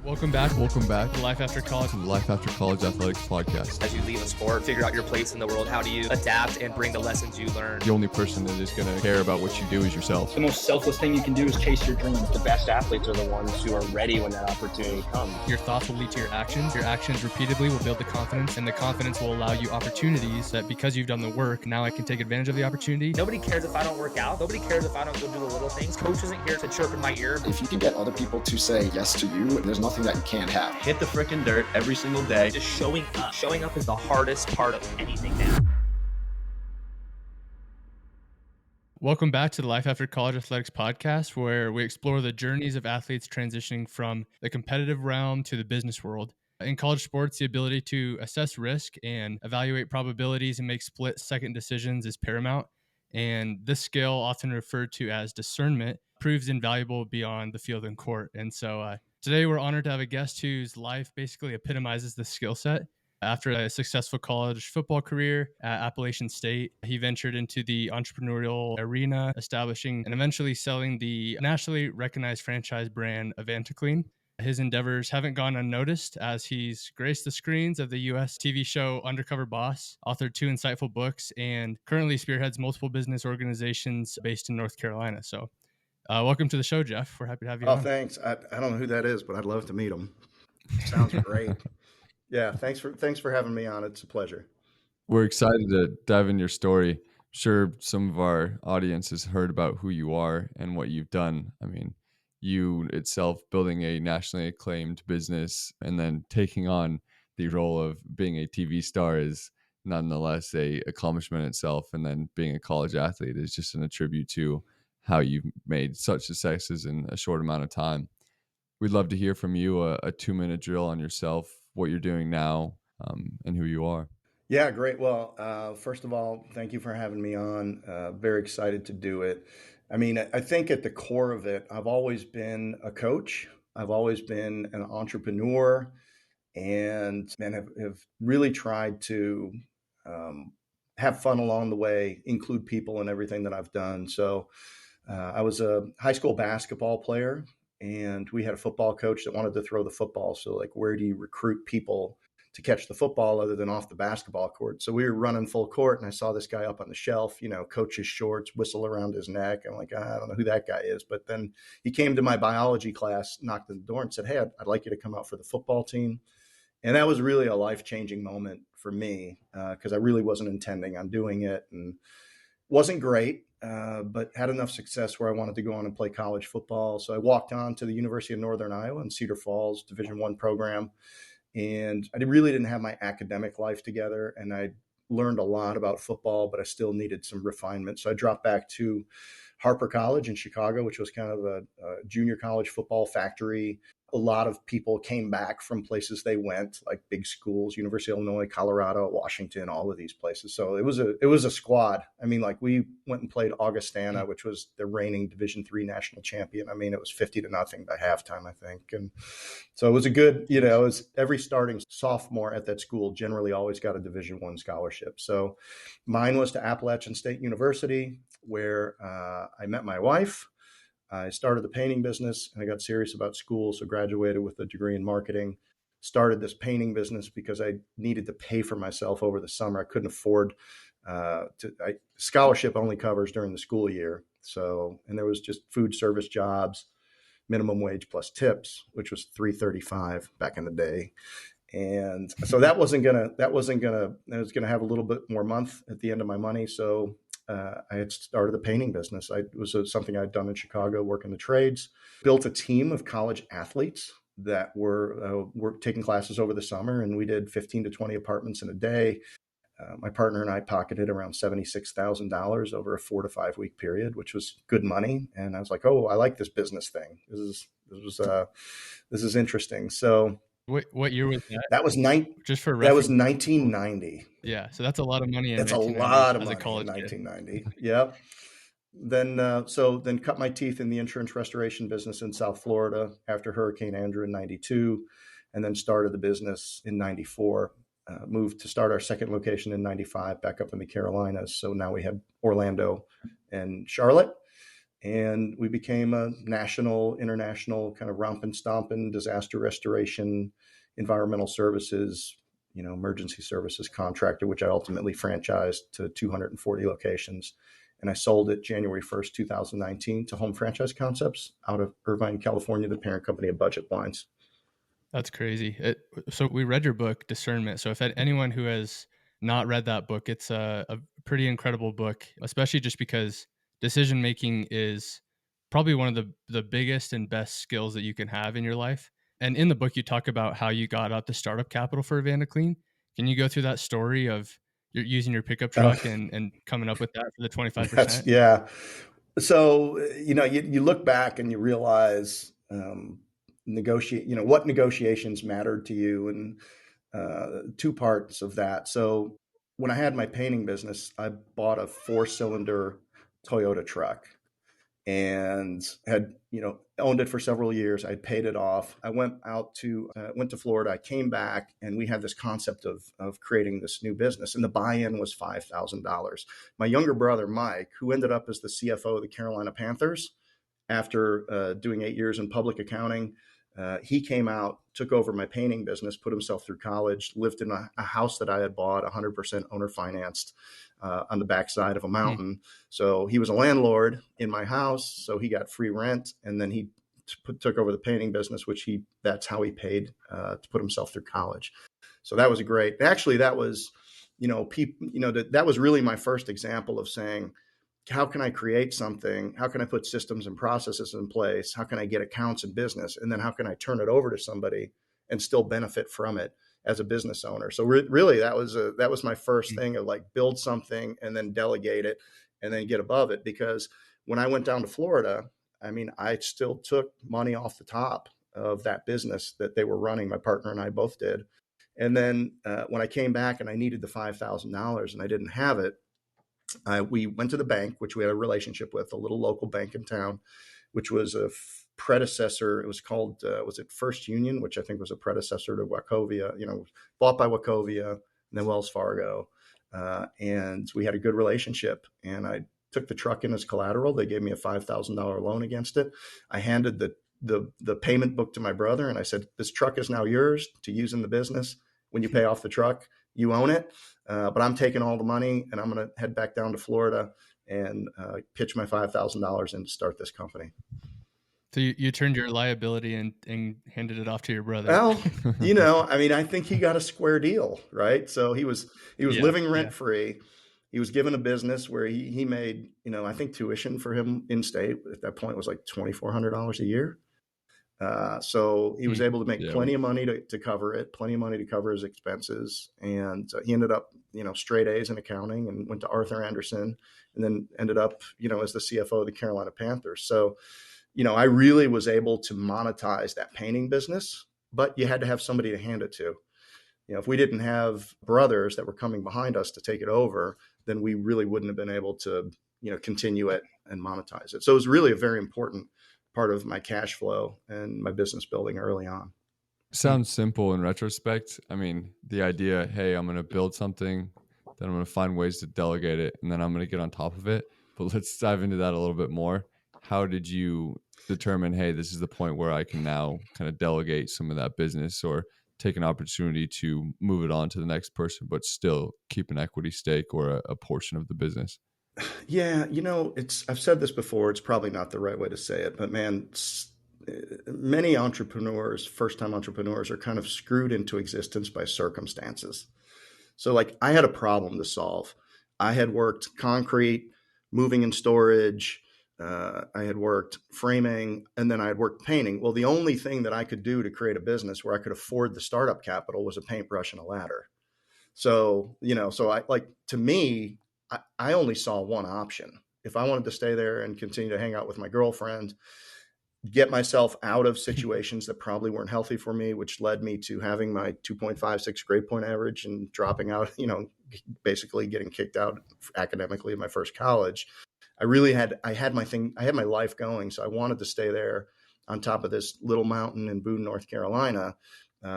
Welcome back to Life After College. the Life After College Athletics podcast. As you leave a sport, figure out your place in the world. How do you adapt and bring the lessons you learn? The only person that is going to care about what you do is yourself. The most selfless thing you can do is chase your dream. The best athletes are the ones who are ready when that opportunity comes. Your thoughts will lead to your actions. Your actions repeatedly will build the confidence, and the confidence will allow you opportunities that because you've done the work, now I can take advantage of the opportunity. Nobody cares if I don't work out. Nobody cares if I don't go do the little things. Coach isn't here to chirp in my ear. If you can get other people to say yes to you, there's nothing that you can't have. Hit the frickin' dirt every single day. Just showing up. Showing up is the hardest part of anything now. Welcome back to the Life After College Athletics podcast, where we explore the journeys of athletes transitioning from the competitive realm to the business world. In college sports, the ability to assess risk and evaluate probabilities and make split-second decisions is paramount. And this skill, often referred to as discernment, proves invaluable beyond the field and court. And so today we're honored to have a guest whose life basically epitomizes this skill set. After a successful college football career at Appalachian State, he ventured into the entrepreneurial arena, establishing and eventually selling the nationally recognized franchise brand AdvantaClean. His endeavors haven't gone unnoticed as he's graced the screens of the U.S. TV show Undercover Boss, authored 2 insightful books, and currently spearheads multiple business organizations based in North Carolina. So welcome to the show, Jeff. We're happy to have you on. Thanks. I don't know who that is, but I'd love to meet him. Sounds great. Yeah, thanks for having me on. It's a pleasure. We're excited to dive into your story. I'm sure some of our audience has heard about who you are and what you've done. I mean, you itself building a nationally acclaimed business and then taking on the role of being a TV star is nonetheless a accomplishment itself. And then being a college athlete is just an attribute to how you've made such successes in a short amount of time. We'd love to hear from you a 2-minute drill on yourself, what you're doing now, and who you are. Yeah, great. Well, first of all, thank you for having me on. Very excited to do it. I mean, I think at the core of it, I've always been a coach. I've always been an entrepreneur and have really tried to have fun along the way, include people in everything that I've done. So I was a high school basketball player, and we had a football coach that wanted to throw the football. So like, where do you recruit people to catch the football other than off the basketball court? So we were running full court, and I saw this guy up on the shelf, coach's shorts, whistle around his neck. I'm like, I don't know who that guy is. But then he came to my biology class, knocked on the door and said, hey, I'd like you to come out for the football team. And that was really a life-changing moment for me because I really wasn't intending on doing it and wasn't great. But had enough success where I wanted to go on and play college football. So I walked on to the University of Northern Iowa in Cedar Falls, Division I program. And I really didn't have my academic life together. And I learned a lot about football, but I still needed some refinement. So I dropped back to Harper College in Chicago, which was kind of a junior college football factory. A lot of people came back from places they went, like big schools, University of Illinois, Colorado, Washington, all of these places. So it was a squad. I mean, like we went and played Augustana, which was the reigning Division III national champion. I mean, it was 50-0 by halftime, I think. And so it was a good, it was every starting sophomore at that school generally always got a Division I scholarship. So mine was to Appalachian State University, where I met my wife. I started the painting business and I got serious about school. So graduated with a degree in marketing, started this painting business because I needed to pay for myself over the summer. I couldn't afford scholarship only covers during the school year. So, and there was just food service jobs, minimum wage plus tips, which was $3.35 back in the day. And so I was going to have a little bit more month at the end of my money. So I had started the painting business. It was something I'd done in Chicago, working the trades, built a team of college athletes that were taking classes over the summer. And we did 15 to 20 apartments in a day. My partner and I pocketed around $76,000 over a 4 to 5 week period, which was good money. And I was like, oh, I like this business thing. This is interesting. So what year was that? That was just for that was 1990. Yeah, so that's a lot of money. That's a lot of money in 1990. Yep. Then cut my teeth in the insurance restoration business in South Florida after Hurricane Andrew in 92, and then started the business in 94. Moved to start our second location in 95 back up in the Carolinas. So now we have Orlando and Charlotte. And we became a national, international kind of romping, stomping, disaster restoration, environmental services, emergency services contractor, which I ultimately franchised to 240 locations. And I sold it January 1st, 2019 to Home Franchise Concepts out of Irvine, California, the parent company of Budget Blinds. That's crazy. So we read your book, Discernment. So if anyone who has not read that book, it's a pretty incredible book, especially just because decision making is probably one of the biggest and best skills that you can have in your life. And in the book, you talk about how you got out the startup capital for AdvantaClean. Can you go through that story of you're using your pickup truck and coming up with that for the 25%? Yeah. So, you look back and you realize, what negotiations mattered to you, and two parts of that. So when I had my painting business, I bought a 4-cylinder Toyota truck and had, owned it for several years. I'd paid it off. I went to Florida. I came back and we had this concept of creating this new business, and the buy-in was $5,000. My younger brother, Mike, who ended up as the CFO of the Carolina Panthers after doing 8 years in public accounting, he came out, took over my painting business, put himself through college, lived in a house that I had bought, 100% owner financed, on the backside of a mountain. So he was a landlord in my house, so he got free rent, and then he took over the painting business, that's how he paid to put himself through college. So that was great. Actually, that was, that was really my first example of saying, how can I create something? How can I put systems and processes in place? How can I get accounts in business? And then how can I turn it over to somebody and still benefit from it as a business owner? So really, that was my first thing of like build something and then delegate it and then get above it. Because when I went down to Florida, I still took money off the top of that business that they were running. My partner and I both did. And then when I came back and I needed the $5,000 and I didn't have it, we went to the bank, which we had a relationship with, a little local bank in town, which was a predecessor. It was called, was it First Union, which I think was a predecessor to Wachovia, bought by Wachovia and then Wells Fargo. And we had a good relationship. And I took the truck in as collateral. They gave me a $5,000 loan against it. I handed the payment book to my brother and I said, this truck is now yours to use in the business. When you pay off the truck, you own it. But I'm taking all the money and I'm going to head back down to Florida and pitch my $5,000 in to start this company. So you turned your liability and handed it off to your brother. Well, I think he got a square deal, right? So he was living rent free. He was given a business where he made, I think tuition for him in state at that point was like $2,400 a year. So he was able to make plenty of money to cover it, plenty of money to cover his expenses. And he ended up, straight A's in accounting and went to Arthur Andersen and then ended up, as the CFO of the Carolina Panthers. So, I really was able to monetize that painting business, but you had to have somebody to hand it to. If we didn't have brothers that were coming behind us to take it over, then we really wouldn't have been able to, continue it and monetize it. So it was really a very important part of my cash flow and my business building early on. Sounds simple in retrospect. The idea, hey, I'm going to build something, then I'm going to find ways to delegate it, and then I'm going to get on top of it. But let's dive into that a little bit more. How did you determine, hey, this is the point where I can now kind of delegate some of that business or take an opportunity to move it on to the next person, but still keep an equity stake or a portion of the business? Yeah, I've said this before, it's probably not the right way to say it, but man, many entrepreneurs, first-time entrepreneurs, are kind of screwed into existence by circumstances. So like I had a problem to solve. I had worked concrete, moving and storage. I had worked framing, and then I had worked painting. Well, the only thing that I could do to create a business where I could afford the startup capital was a paintbrush and a ladder. So, to me, I only saw one option. If I wanted to stay there and continue to hang out with my girlfriend, get myself out of situations that probably weren't healthy for me, which led me to having my 2.56 grade point average and dropping out, basically getting kicked out academically in my first college. I had my life going. So I wanted to stay there on top of this little mountain in Boone, North Carolina,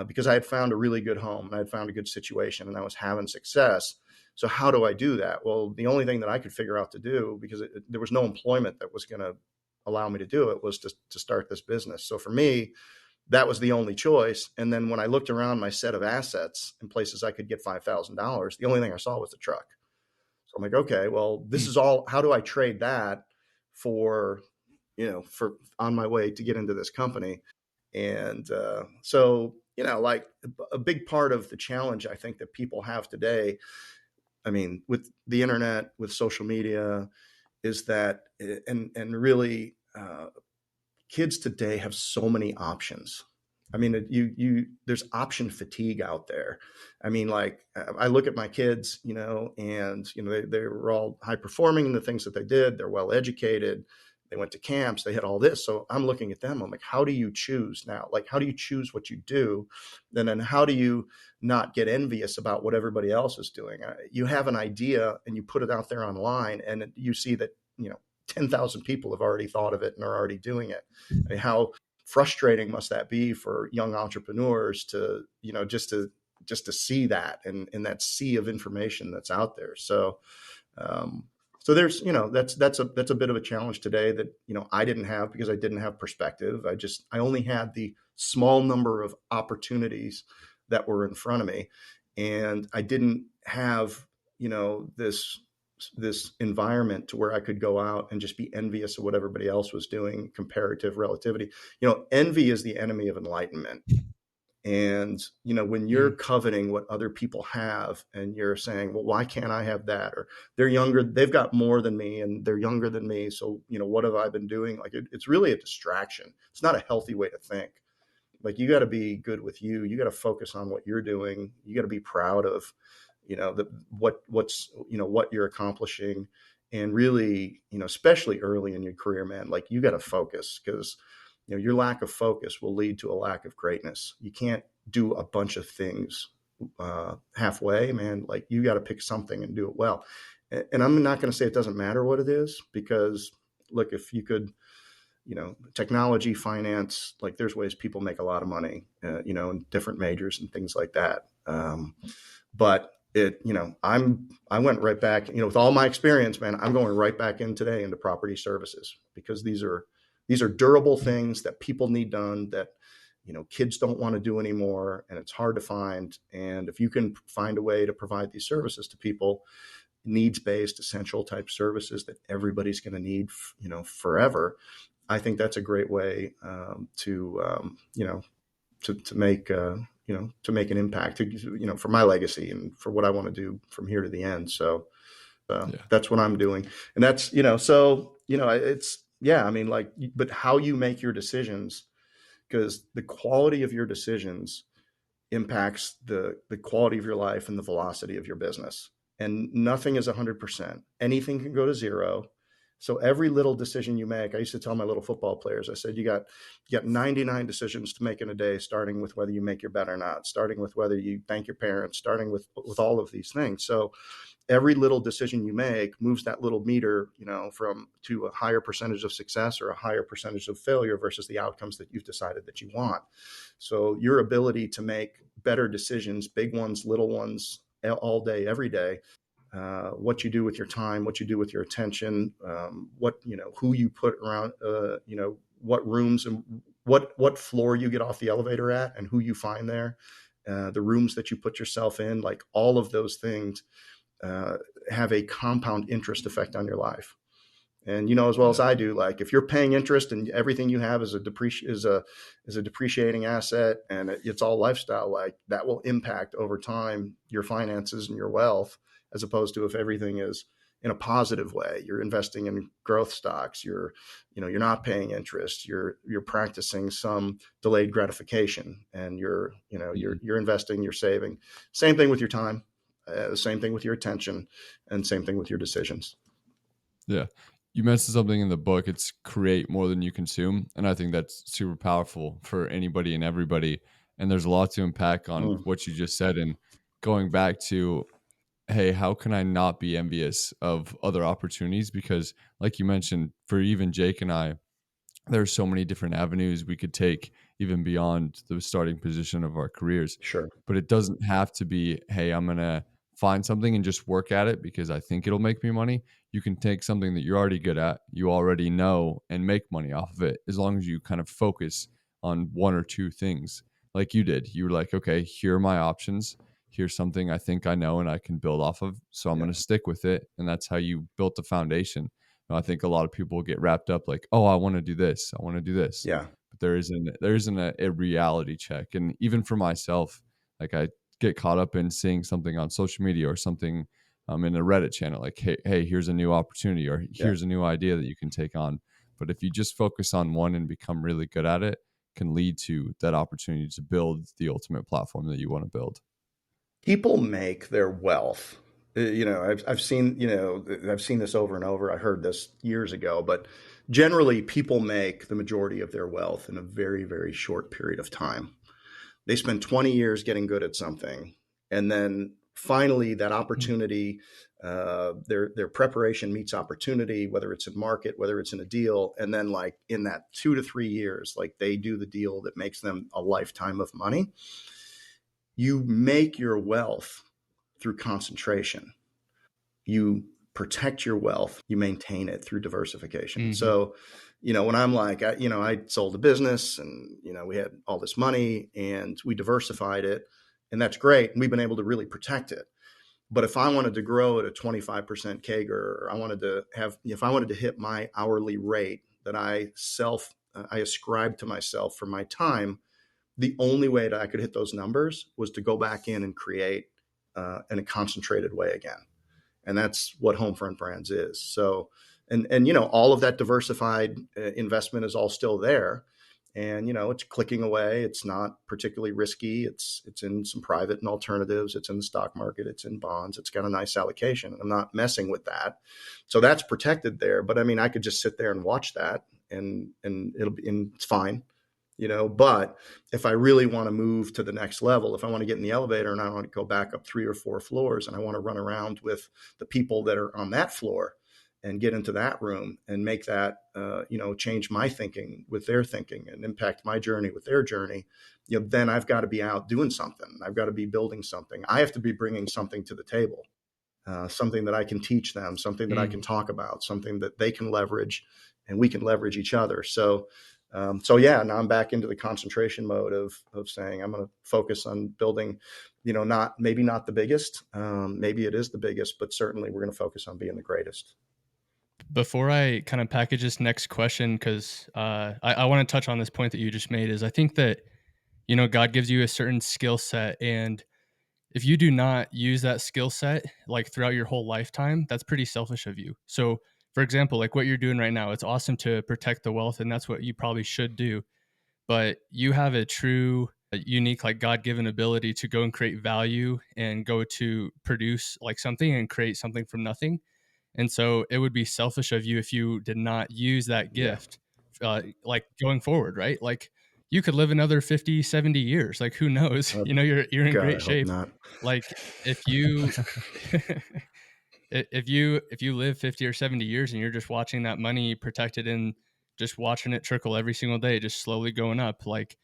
because I had found a really good home and I had found a good situation and I was having success. So how do I do that? Well, the only thing that I could figure out to do, because there was no employment that was going to allow me to do it was to start this business. So for me, that was the only choice. And then when I looked around my set of assets and places I could get $5,000, the only thing I saw was the truck. So I'm like, okay, well, this is all, how do I trade that for, for on my way to get into this company? And so, like a big part of the challenge I think that people have today, I mean, with the internet, with social media, is that, and really, kids today have so many options. I mean, there's option fatigue out there. I mean, like I look at my kids, and they were all high performing in the things that they did. They're well educated. They went to camps. They had all this. So I'm looking at them. I'm like, how do you choose now? Like, how do you choose what you do? And then how do you not get envious about what everybody else is doing? You have an idea and you put it out there online, and you see that 10,000 people have already thought of it and are already doing it. I mean, how frustrating must that be for young entrepreneurs to, just to see that and that sea of information that's out there. So, so there's, that's a bit of a challenge today that, I didn't have because I didn't have perspective. I only had the small number of opportunities that were in front of me. And I didn't have, this environment to where I could go out and just be envious of what everybody else was doing, comparative relativity. Envy is the enemy of enlightenment. And, when you're coveting what other people have and you're saying, well, why can't I have that? Or they're younger, they've got more than me and they're younger than me. So, what have I been doing? Like, it's really a distraction. It's not a healthy way to think. Like, you got to be good with you. You got to focus on what you're doing. You got to be proud of, what you're accomplishing. And really, especially early in your career, man, like you got to focus, because your lack of focus will lead to a lack of greatness. You can't do a bunch of things halfway, man. Like, you got to pick something and do it well. And I'm not going to say it doesn't matter what it is, because look, if you could, technology, finance, like there's ways people make a lot of money, in different majors and things like that. But I went right back, with all my experience, man, I'm going right back in today into property services, because these are durable things that people need done that, kids don't want to do anymore, and it's hard to find. And if you can find a way to provide these services to people, needs-based, essential type services that everybody's going to need, forever, I think that's a great way to make, to make an impact, for my legacy and for what I want to do from here to the end. So that's what I'm doing. And that's, it's, I mean, like, but how you make your decisions, because the quality of your decisions impacts the quality of your life and the velocity of your business. And nothing is 100%. Anything can go to zero. So every little decision you make, I used to tell my little football players, I said, you got 99 decisions to make in a day, starting with whether you make your bed or not, starting with whether you thank your parents, starting with all of these things. So every little decision you make moves that little meter, to a higher percentage of success or a higher percentage of failure versus the outcomes that you've decided that you want. So your ability to make better decisions, big ones, little ones, all day, every day, what you do with your time, what you do with your attention, who you put around, what rooms and what floor you get off the elevator at and who you find there, the rooms that you put yourself in, like all of those things have a compound interest effect on your life. And as well as I do, like if you're paying interest and everything you have is a depreciating asset and it's all lifestyle, like that will impact over time your finances and your wealth, as opposed to if everything is in a positive way. You're investing in growth stocks. You're not paying interest. You're practicing some delayed gratification, and you're investing. You're saving. Same thing with your time. Same thing with your attention, and same thing with your decisions. Yeah. You mentioned something in the book. It's create more than you consume. And I think that's super powerful for anybody and everybody. And there's a lot to unpack on what you just said. And going back to, hey, how can I not be envious of other opportunities? Because like you mentioned, for even Jake and I, there's so many different avenues we could take even beyond the starting position of our careers. Sure. But it doesn't have to be, hey, I'm going to find something and just work at it because I think it'll make me money. You can take something that you're already good at, you already know, and make money off of it as long as you kind of focus on one or two things like you did. You were like, okay, here are my options. Here's something I think I know and I can build off of. So I'm Yeah. going to stick with it. And that's how you built the foundation. I think a lot of people get wrapped up like, oh, I want to do this. I want to do this. Yeah. But there isn't a reality check. And even for myself, like I get caught up in seeing something on social media or something in a Reddit channel, like, hey, here's a new opportunity or here's a new idea that you can take on. But if you just focus on one and become really good at it, can lead to that opportunity to build the ultimate platform that you want to build. People make their wealth. I've seen this over and over. I heard this years ago, but generally people make the majority of their wealth in a very, very short period of time. They spend 20 years getting good at something, and then finally that opportunity, their preparation meets opportunity, whether it's in market, whether it's in a deal, and then like in that 2 to 3 years, like they do the deal that makes them a lifetime of money. You make your wealth through concentration. You protect your wealth, you maintain it through diversification. Mm-hmm. So, when I'm like, I sold a business and, we had all this money and we diversified it, and that's great. And we've been able to really protect it. But if I wanted to grow at a 25% CAGR, or if I wanted to hit my hourly rate that I ascribed to myself for my time, the only way that I could hit those numbers was to go back in and create in a concentrated way again. And that's what HomeFront Brands is. So, and all of that diversified investment is all still there. And, it's clicking away. It's not particularly risky. It's in some private and alternatives. It's in the stock market. It's in bonds. It's got a nice allocation. I'm not messing with that. So that's protected there. But I mean, I could just sit there and watch that and it's fine. But if I really want to move to the next level, if I want to get in the elevator and I want to go back up 3 or 4 floors and I want to run around with the people that are on that floor and get into that room and make that, change my thinking with their thinking and impact my journey with their journey, then I've got to be out doing something. I've got to be building something. I have to be bringing something to the table, something that I can teach them, something that I can talk about, something that they can leverage and we can leverage each other. So now I'm back into the concentration mode of saying I'm going to focus on building, maybe not the biggest, maybe it is the biggest, but certainly we're going to focus on being the greatest. Before I kind of package this next question, because I want to touch on this point that you just made, is I think that, God gives you a certain skill set, and if you do not use that skill set like throughout your whole lifetime, that's pretty selfish of you. So, for example, like what you're doing right now, it's awesome to protect the wealth, and that's what you probably should do. But you have a true, unique, like God-given ability to go and create value and go to produce like something and create something from nothing. And so it would be selfish of you if you did not use that gift, like going forward, right? Like you could live another 50, 70 years. Like who knows? You're in God, great I hope shape. not. Like if you if you live 50 or 70 years and you're just watching that money protected and just watching it trickle every single day, just slowly going up, like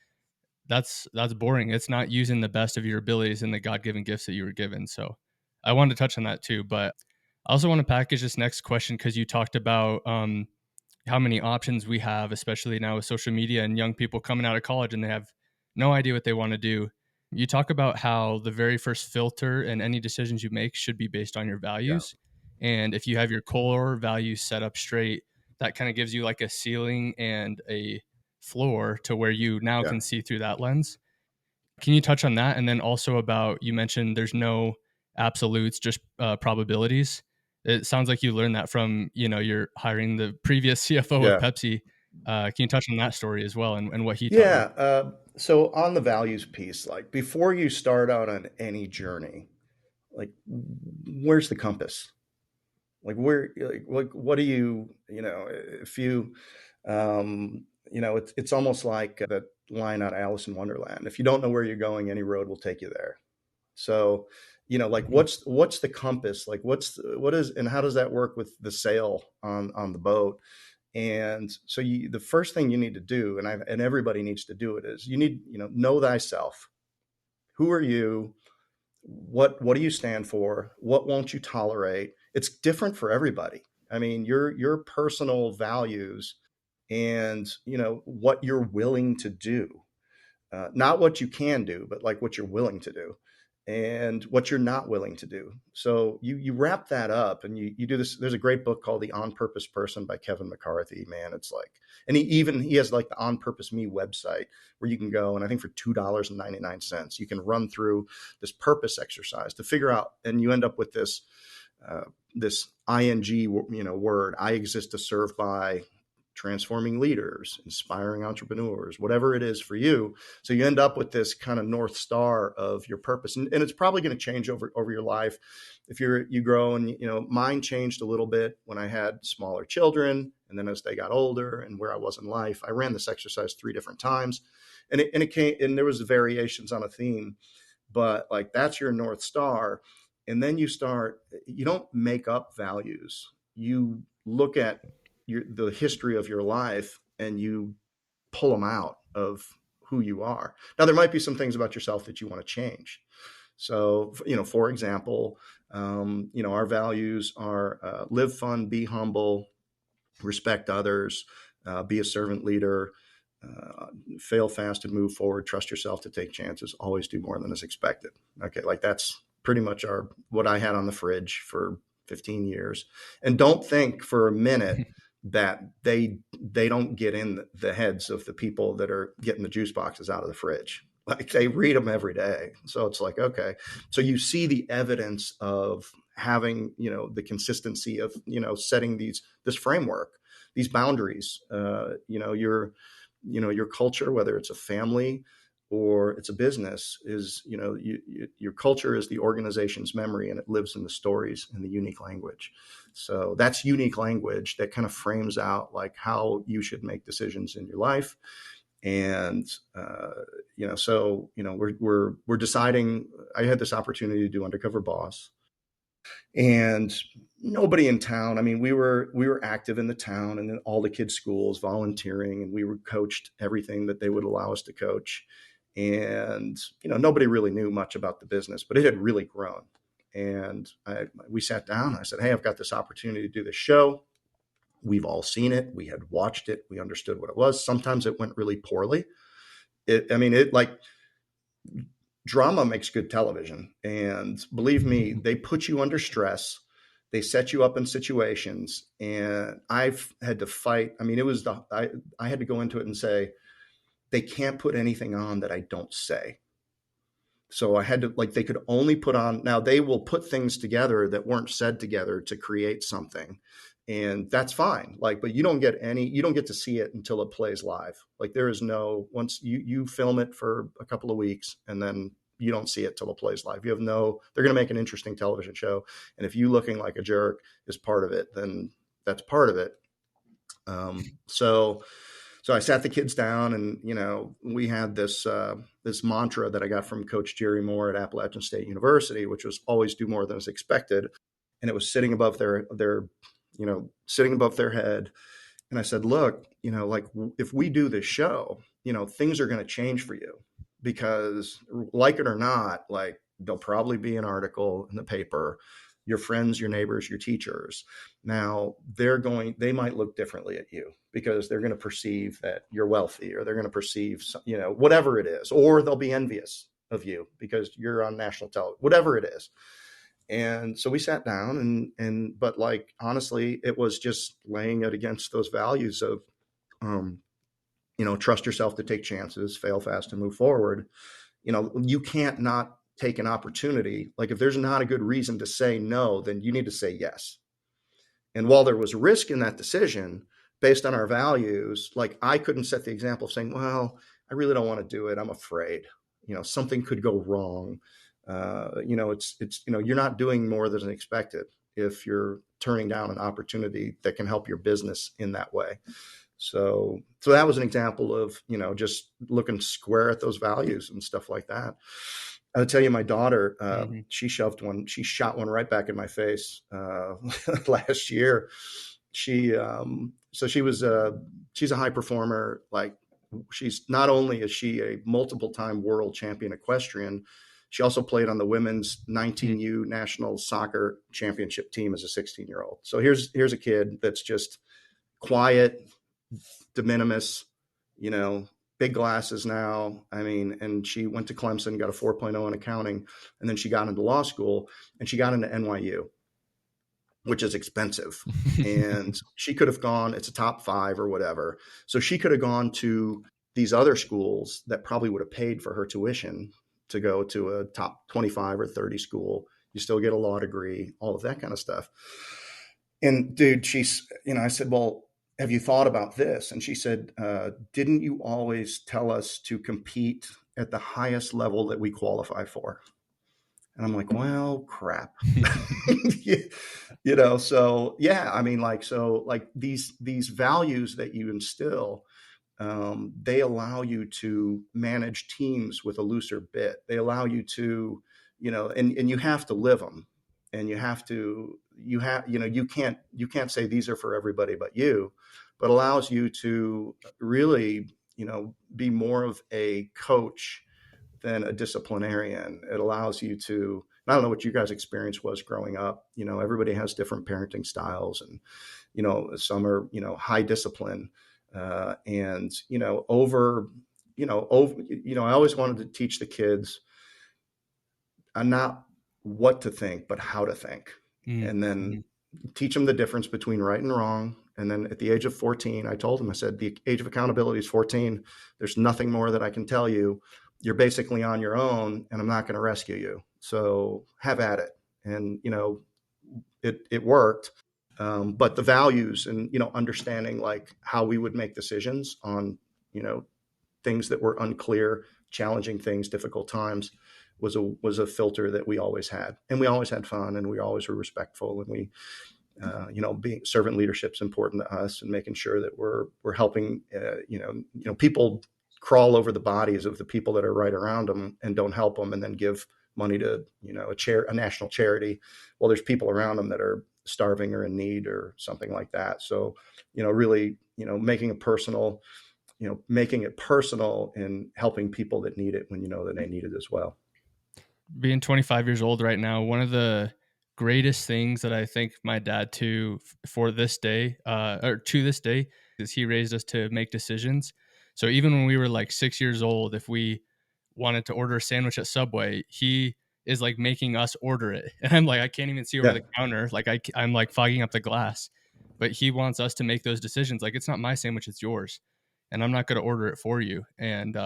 that's boring. It's not using the best of your abilities and the God-given gifts that you were given. So I wanted to touch on that too, but I also want to package this next question because you talked about how many options we have, especially now with social media and young people coming out of college and they have no idea what they want to do. You talk about how the very first filter in any decisions you make should be based on your values. And if you have your core values set up straight, that kind of gives you like a ceiling and a floor to where you now can see through that lens. Can you touch on that? And then also about, you mentioned there's no absolutes, just probabilities. It sounds like you learned that from, you're hiring the previous CFO of Pepsi. Can you touch on that story as well and what he taught you? So on the values piece, like before you start out on any journey, like where's the compass? Like what do you, if you, it's almost like that line out of Alice in Wonderland. If you don't know where you're going, any road will take you there. So, like what's the compass? Like and how does that work with the sail on the boat? And so the first thing you need to do, and everybody needs to do it, is you need, know thyself. Who are you? what do you stand for? What won't you tolerate? It's different for everybody. I mean, your personal values and, what you're willing to do, not what you can do, but like what you're willing to do and what you're not willing to do. So you wrap that up and you do this. There's a great book called The On Purpose Person by Kevin McCarthy, man. It's like, and he has like the On Purpose Me website where you can go. And I think for $2.99, you can run through this purpose exercise to figure out, and you end up with this ing, word. I exist to serve by transforming leaders, inspiring entrepreneurs, whatever it is for you. So you end up with this kind of North Star of your purpose. And it's probably going to change over your life. If you grow, and, mine changed a little bit when I had smaller children. And then as they got older and where I was in life, I ran this exercise 3 different times, and it came, and there was variations on a theme, but like, that's your North Star. And then you don't make up values. You look at the history of your life and you pull them out of who you are. Now, there might be some things about yourself that you want to change. So, for example, our values are live fun, be humble, respect others, be a servant leader, fail fast and move forward, trust yourself to take chances, always do more than is expected. Okay, like that's pretty much what I had on the fridge for 15 years. And don't think for a minute that they don't get in the heads of the people that are getting the juice boxes out of the fridge. Like, they read them every day. So it's like, okay. So you see the evidence of having, the consistency of, setting this framework, these boundaries, your culture, whether it's a family or it's a business, is, your culture is the organization's memory, and it lives in the stories and the unique language. So that's unique language that kind of frames out like how you should make decisions in your life. And, we're deciding. I had this opportunity to do Undercover Boss, and nobody in town. I mean, we were active in the town and in all the kids' schools, volunteering, and we were coached everything that they would allow us to coach. And, nobody really knew much about the business, but it had really grown. And we sat down and I said, hey, I've got this opportunity to do this show. We've all seen it. We had watched it. We understood what it was. Sometimes it went really poorly. Drama makes good television. And believe me, they put you under stress. They set you up in situations. And I've had to fight. I mean, I had to go into it and say, they can't put anything on that I don't say. So I had to, they could only put on, now they will put things together that weren't said together to create something. And that's fine. But you don't get to see it until it plays live. There is once you film it for a couple of weeks and then you don't see it till it plays live. They're going to make an interesting television show. And if you looking like a jerk is part of it, then that's part of it. So I sat the kids down, and, we had this mantra that I got from Coach Jerry Moore at Appalachian State University, which was always do more than is expected. And it was sitting above their head. And I said, look, if we do this show, things are going to change for you, because like it or not, there'll probably be an article in the paper. Your friends, your neighbors, your teachers. Now they might look differently at you because they're going to perceive that you're wealthy, or they're going to perceive, whatever it is, or they'll be envious of you because you're on national television, whatever it is. And so we sat down but honestly, it was just laying it against those values of, trust yourself to take chances, fail fast and move forward. You can't not take an opportunity. If there's not a good reason to say no, then you need to say yes. And while there was risk in that decision based on our values, I couldn't set the example of saying, well, I really don't want to do it. I'm afraid, something could go wrong. You're not doing more than expected if you're turning down an opportunity that can help your business in that way. So that was an example of, just looking square at those values and stuff like that. I'll tell you, my daughter, she shot one right back in my face last year. She's a high performer. She's not only is she a multiple time world champion equestrian, She also played on the women's 19U national soccer championship team as a 16-year-old. So here's a kid that's just quiet, de minimis, big glasses now. I mean, and she went to Clemson, got a 4.0 in accounting, and then she got into law school and she got into NYU, which is expensive. And she could have gone, it's a top 5 or whatever. So she could have gone to these other schools that probably would have paid for her tuition to go to a top 25 or 30 school. You still get a law degree, all of that kind of stuff. And dude, I said, well, have you thought about this? And she said, didn't you always tell us to compete at the highest level that we qualify for? And I'm like, well, crap. So yeah, I mean, these values that you instill, they allow you to manage teams with a looser bit. They allow you to, and you have to live them, and you can't say these are for everybody but you, but allows you to really, be more of a coach than a disciplinarian. It allows you to, I don't know what you guys' experience was growing up. Everybody has different parenting styles, and, some are, high discipline. I always wanted to teach the kids not what to think, but how to think. And then teach them the difference between right and wrong. And then at the age of 14, I told them, I said, the age of accountability is 14. There's nothing more that I can tell you. You're basically on your own, and I'm not going to rescue you. So have at it. And, it worked. But the values and, understanding like how we would make decisions on, things that were unclear, challenging things, difficult times was a filter that we always had. And we always had fun, and we always were respectful. And we, being servant leadership is important to us, and making sure that we're helping, people crawl over the bodies of the people that are right around them and don't help them, and then give money to, a national charity. Well, there's people around them that are starving or in need or something like that. So, really, making it personal and helping people that need it when that they need it as well. Being 25 years old right now, one of the greatest things that I think my dad to this day is he raised us to make decisions. So even when we were like 6 years old, if we wanted to order a sandwich at Subway, he is like making us order it. And I'm like, I can't even see over the counter. Like I'm like fogging up the glass, but he wants us to make those decisions. Like, it's not my sandwich, it's yours. And I'm not going to order it for you. And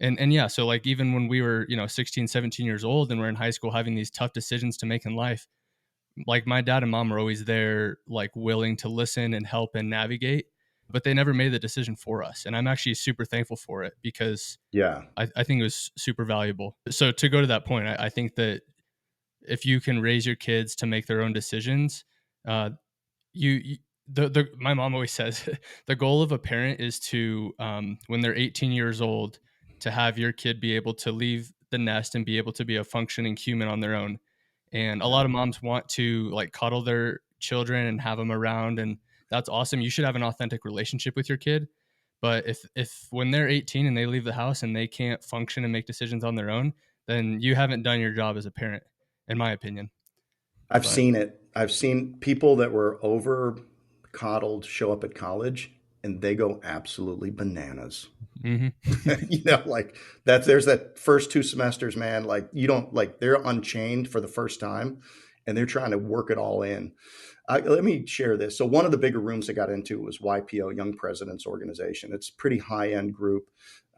yeah, so like even when we were, 16, 17 years old and we're in high school having these tough decisions to make in life, like my dad and mom were always there, like willing to listen and help and navigate, but they never made the decision for us. And I'm actually super thankful for it, because I think it was super valuable. So to go to that point, I think that if you can raise your kids to make their own decisions, my mom always says the goal of a parent is to, when they're 18 years old, to have your kid be able to leave the nest and be able to be a functioning human on their own. And a lot of moms want to like cuddle their children and have them around, and that's awesome. You should have an authentic relationship with your kid. But if when they're 18 and they leave the house and they can't function and make decisions on their own, then you haven't done your job as a parent, in my opinion. I've seen it. I've seen people that were over coddled show up at college and they go absolutely bananas. Mm-hmm. Like there's that first 2 semesters, man, like they're unchained for the first time and they're trying to work it all in. Let me share this. So one of the bigger rooms I got into was YPO, Young Presidents Organization. It's a pretty high-end group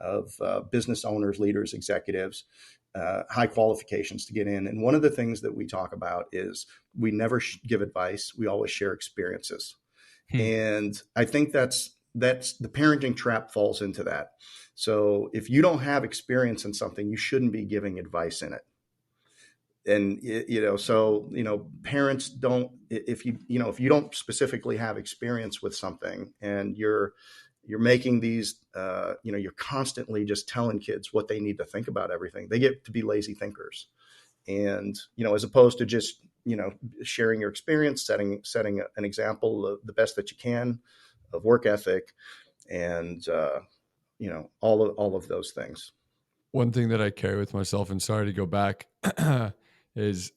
of business owners, leaders, executives, high qualifications to get in. And one of the things that we talk about is we never give advice. We always share experiences. And I think that's the parenting trap falls into that. So if you don't have experience in something, you shouldn't be giving advice in it. And, parents don't, if you don't specifically have experience with something and you're making these, you're constantly just telling kids what they need to think about everything, they get to be lazy thinkers. And, as opposed to just, sharing your experience, setting an example of the best that you can of work ethic and, all of those things. One thing that I carry with myself, and sorry to go back, is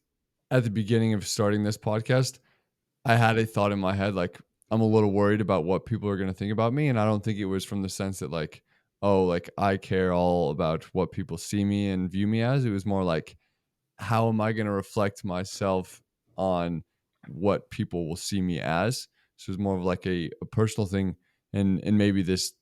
at the beginning of starting this podcast, I had a thought in my head, like, I'm a little worried about what people are going to think about me. And I don't think it was from the sense that, like, oh, like I care all about what people see me and view me as. It was more like, how am I going to reflect myself on what people will see me as? So it's more of like a personal thing. And maybe this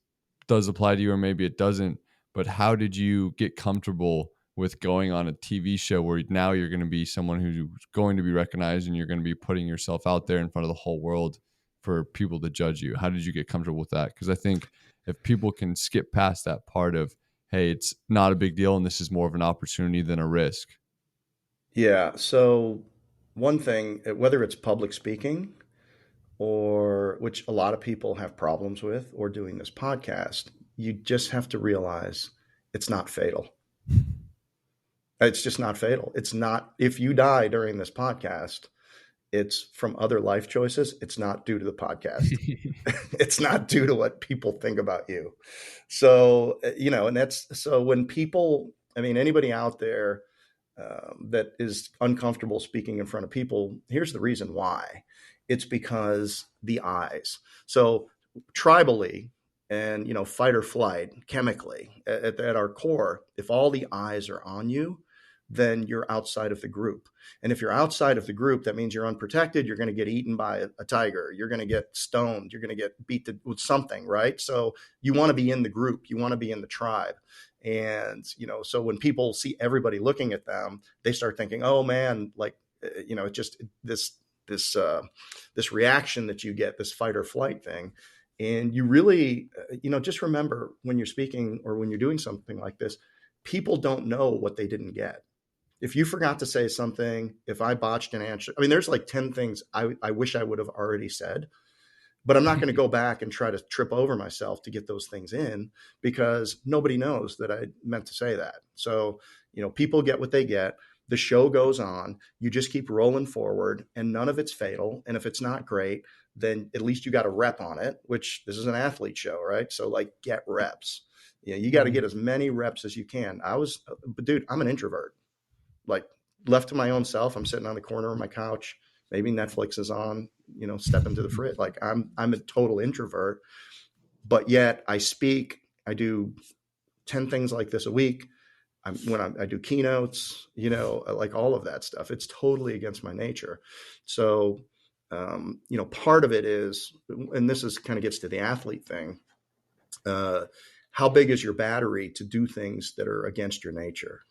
does apply to you or maybe it doesn't, but how did you get comfortable with going on a TV show where now you're going to be someone who's going to be recognized and you're going to be putting yourself out there in front of the whole world for people to judge you? How did you get comfortable with that? Because I think if people can skip past that part of, hey, it's not a big deal and this is more of an opportunity than a risk. Yeah. So one thing, whether it's public speaking or which a lot of people have problems with, or doing this podcast, you just have to realize it's not fatal. It's just not fatal. It's not, if you die during this podcast, it's from other life choices. It's not due to the podcast. It's not due to what people think about you. So, and that's, so when people, I mean, anybody out there that is uncomfortable speaking in front of people, here's the reason why. It's because the eyes. So tribally and, fight or flight chemically at our core, if all the eyes are on you, then you're outside of the group. And if you're outside of the group, that means you're unprotected. You're going to get eaten by a tiger. You're going to get stoned. You're going to get beat with something, right? So you want to be in the group. You want to be in the tribe. And, so when people see everybody looking at them, they start thinking, oh man, like, it just this reaction that you get, this fight or flight thing. And you really, just remember when you're speaking or when you're doing something like this, people don't know what they didn't get. If you forgot to say something, if I botched an answer, I mean, there's like 10 things I wish I would have already said, but I'm not going to go back and try to trip over myself to get those things in because nobody knows that I meant to say that. So, people get what they get. The show goes on. You just keep rolling forward and none of it's fatal. And if it's not great, then at least you got a rep on it, which this is an athlete show, right? So like get reps. You got to get as many reps as you can. But dude, I'm an introvert. Like left to my own self, I'm sitting on the corner of my couch. Maybe Netflix is on, step into the fridge. Like I'm a total introvert, but yet I speak, I do 10 things like this a week. I do keynotes, like all of that stuff, it's totally against my nature. So, part of it is, and this is kind of gets to the athlete thing. How big is your battery to do things that are against your nature?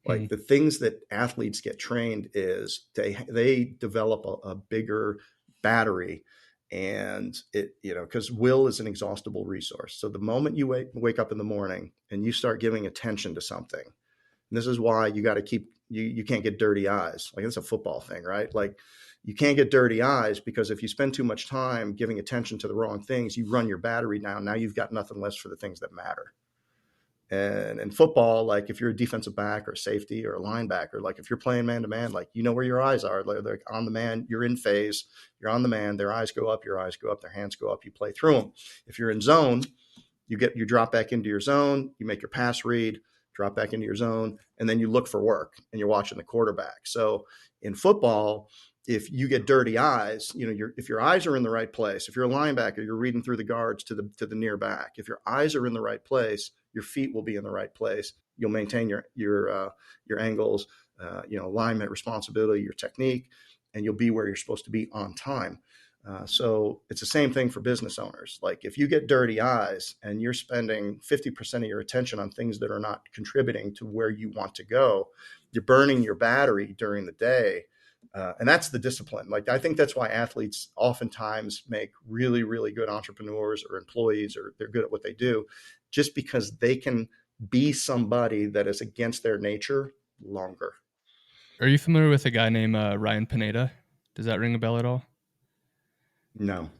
Like the things that athletes get trained is they develop a bigger battery, and because will is an inexhaustible resource. So the moment you wake up in the morning and you start giving attention to something, and this is why you got to keep, you can't get dirty eyes. Like it's a football thing, right? Like you can't get dirty eyes because if you spend too much time giving attention to the wrong things, you run your battery down. Now you've got nothing left for the things that matter. And in football, like if you're a defensive back or safety or a linebacker, like if you're playing man to man, like where your eyes are, like on the man, you're in phase, you're on the man, their eyes go up, your eyes go up, their hands go up, you play through them. If you're in zone, you drop back into your zone, you make your pass read, drop back into your zone, and then you look for work and you're watching the quarterback. So in football, if you get dirty eyes, if your eyes are in the right place, if you're a linebacker, you're reading through the guards to the near back. If your eyes are in the right place, your feet will be in the right place. You'll maintain your angles, alignment, responsibility, your technique, and you'll be where you're supposed to be on time. So it's the same thing for business owners. Like if you get dirty eyes and you're spending 50% of your attention on things that are not contributing to where you want to go, you're burning your battery during the day. And that's the discipline. Like, I think that's why athletes oftentimes make really, really good entrepreneurs or employees, or they're good at what they do, just because they can be somebody that is against their nature longer. Are you familiar with a guy named Ryan Pineda? Does that ring a bell at all? No.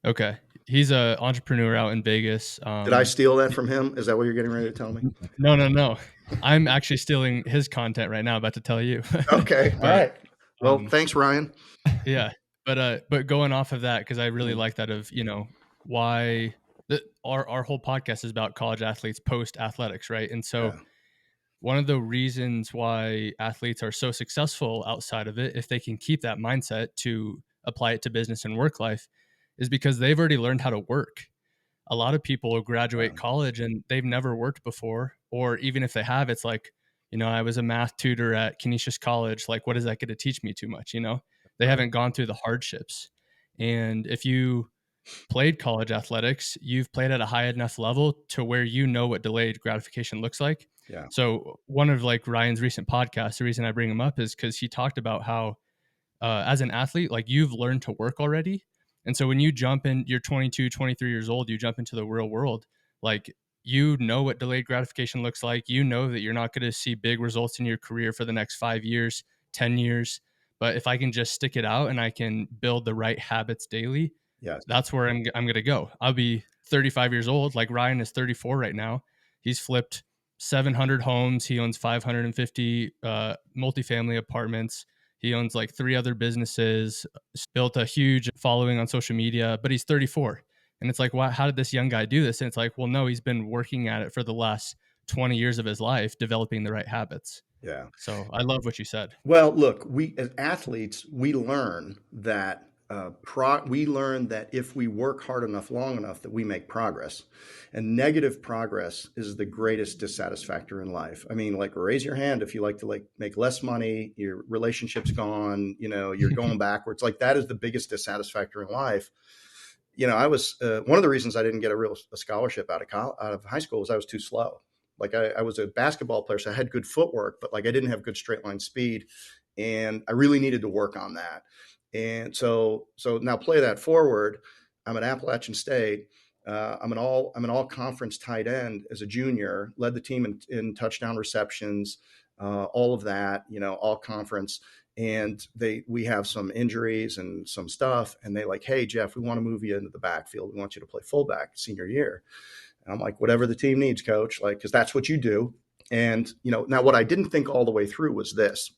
Okay. He's an entrepreneur out in Vegas. Did I steal that from him? Is that what you're getting ready to tell me? No. I'm actually stealing his content right now, about to tell you. Okay. All right. Well, thanks, Ryan. Yeah. But going off of that, because I really like that of, why our whole podcast is about college athletes post athletics, right? And so Yeah. one of the reasons why athletes are so successful outside of it, if they can keep that mindset to apply it to business and work life, is because they've already learned how to work. A lot of people graduate Yeah. college and they've never worked before, or even if they have, it's like, I was a math tutor at Canisius College. Like, what is that going to teach me too much? They Right. haven't gone through the hardships. And if you played college athletics, you've played at a high enough level to where what delayed gratification looks like. Yeah. So one of like Ryan's recent podcasts, the reason I bring him up is because he talked about how as an athlete, like you've learned to work already. And so when you jump in, you're 22, 23 years old, you jump into the real world, like what delayed gratification looks like. You know that you're not going to see big results in your career for the next 5 years, 10 years. But if I can just stick it out and I can build the right habits daily, Yes. that's where I'm going to go. I'll be 35 years old. Like Ryan is 34 right now. He's flipped 700 homes. He owns 550 multifamily apartments. He owns like 3 other businesses, built a huge following on social media, but he's 34. And it's like, how did this young guy do this? And it's like, well, no, he's been working at it for the last 20 years of his life, developing the right habits. Yeah. So I love what you said. Well, look, we as athletes, we learn that if we work hard enough, long enough, that we make progress. And negative progress is the greatest dissatisfactor in life. I mean, like, raise your hand if you like to make less money, your relationship's gone, you're going backwards. Like, that is the biggest dissatisfactor in life. I was one of the reasons I didn't get a scholarship out of high school was I was too slow. Like, I was a basketball player, so I had good footwork, but like I didn't have good straight line speed, and I really needed to work on that. And so now play that forward. I'm at Appalachian State. I'm an all conference tight end as a junior. Led the team in touchdown receptions, all of that. All conference. And we have some injuries and some stuff, and they like, hey Jeff, we want to move you into the backfield. We want you to play fullback senior year. And I'm like, whatever the team needs, coach. Like, because that's what you do. And now what I didn't think all the way through was this.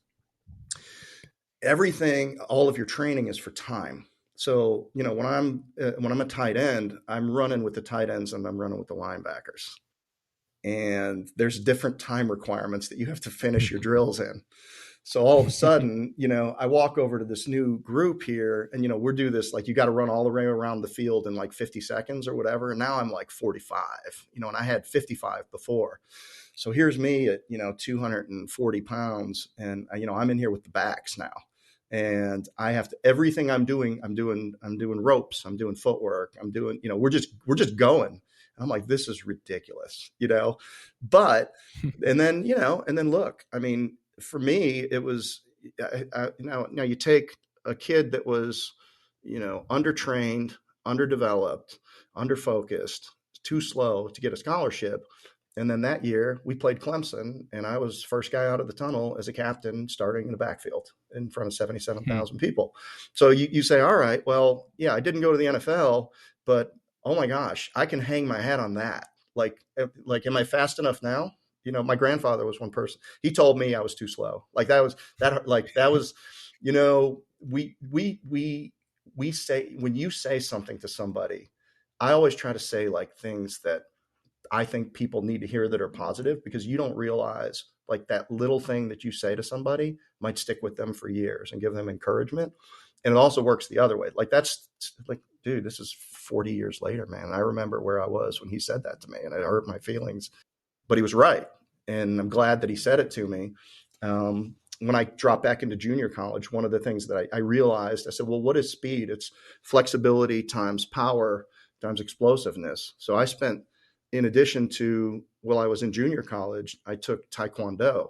Everything, all of your training is for time. So, when I'm a tight end, I'm running with the tight ends and I'm running with the linebackers. And there's different time requirements that you have to finish your drills in. So all of a sudden, I walk over to this new group here and, we're do this, like, you got to run all the way around the field in like 50 seconds or whatever. And now I'm like 45, and I had 55 before. So here's me at, 240 pounds. And, I'm in here with the backs now. And I have to, everything I'm doing ropes, I'm doing footwork, I'm doing, we're just going. And I'm like, this is ridiculous, but, and then look, I mean, for me, it was, now you take a kid that was, undertrained, underdeveloped, underfocused, too slow to get a scholarship. And then that year we played Clemson, and I was first guy out of the tunnel as a captain, starting in the backfield in front of 77,000 people. So you say, all right, well, yeah, I didn't go to the NFL, but oh my gosh, I can hang my hat on that. Like, am I fast enough now? My grandfather was one person. He told me I was too slow. Like, that was, we say, when you say something to somebody, I always try to say like things that I think people need to hear that are positive, because you don't realize, like, that little thing that you say to somebody might stick with them for years and give them encouragement. And it also works the other way. Like, that's like, dude, this is 40 years later, man. I remember where I was when he said that to me, and it hurt my feelings, but he was right. And I'm glad that he said it to me. When I dropped back into junior college, one of the things that I realized, I said, well, what is speed? It's flexibility times power times explosiveness. So I spent, in addition to, while I was in junior college, I took Taekwondo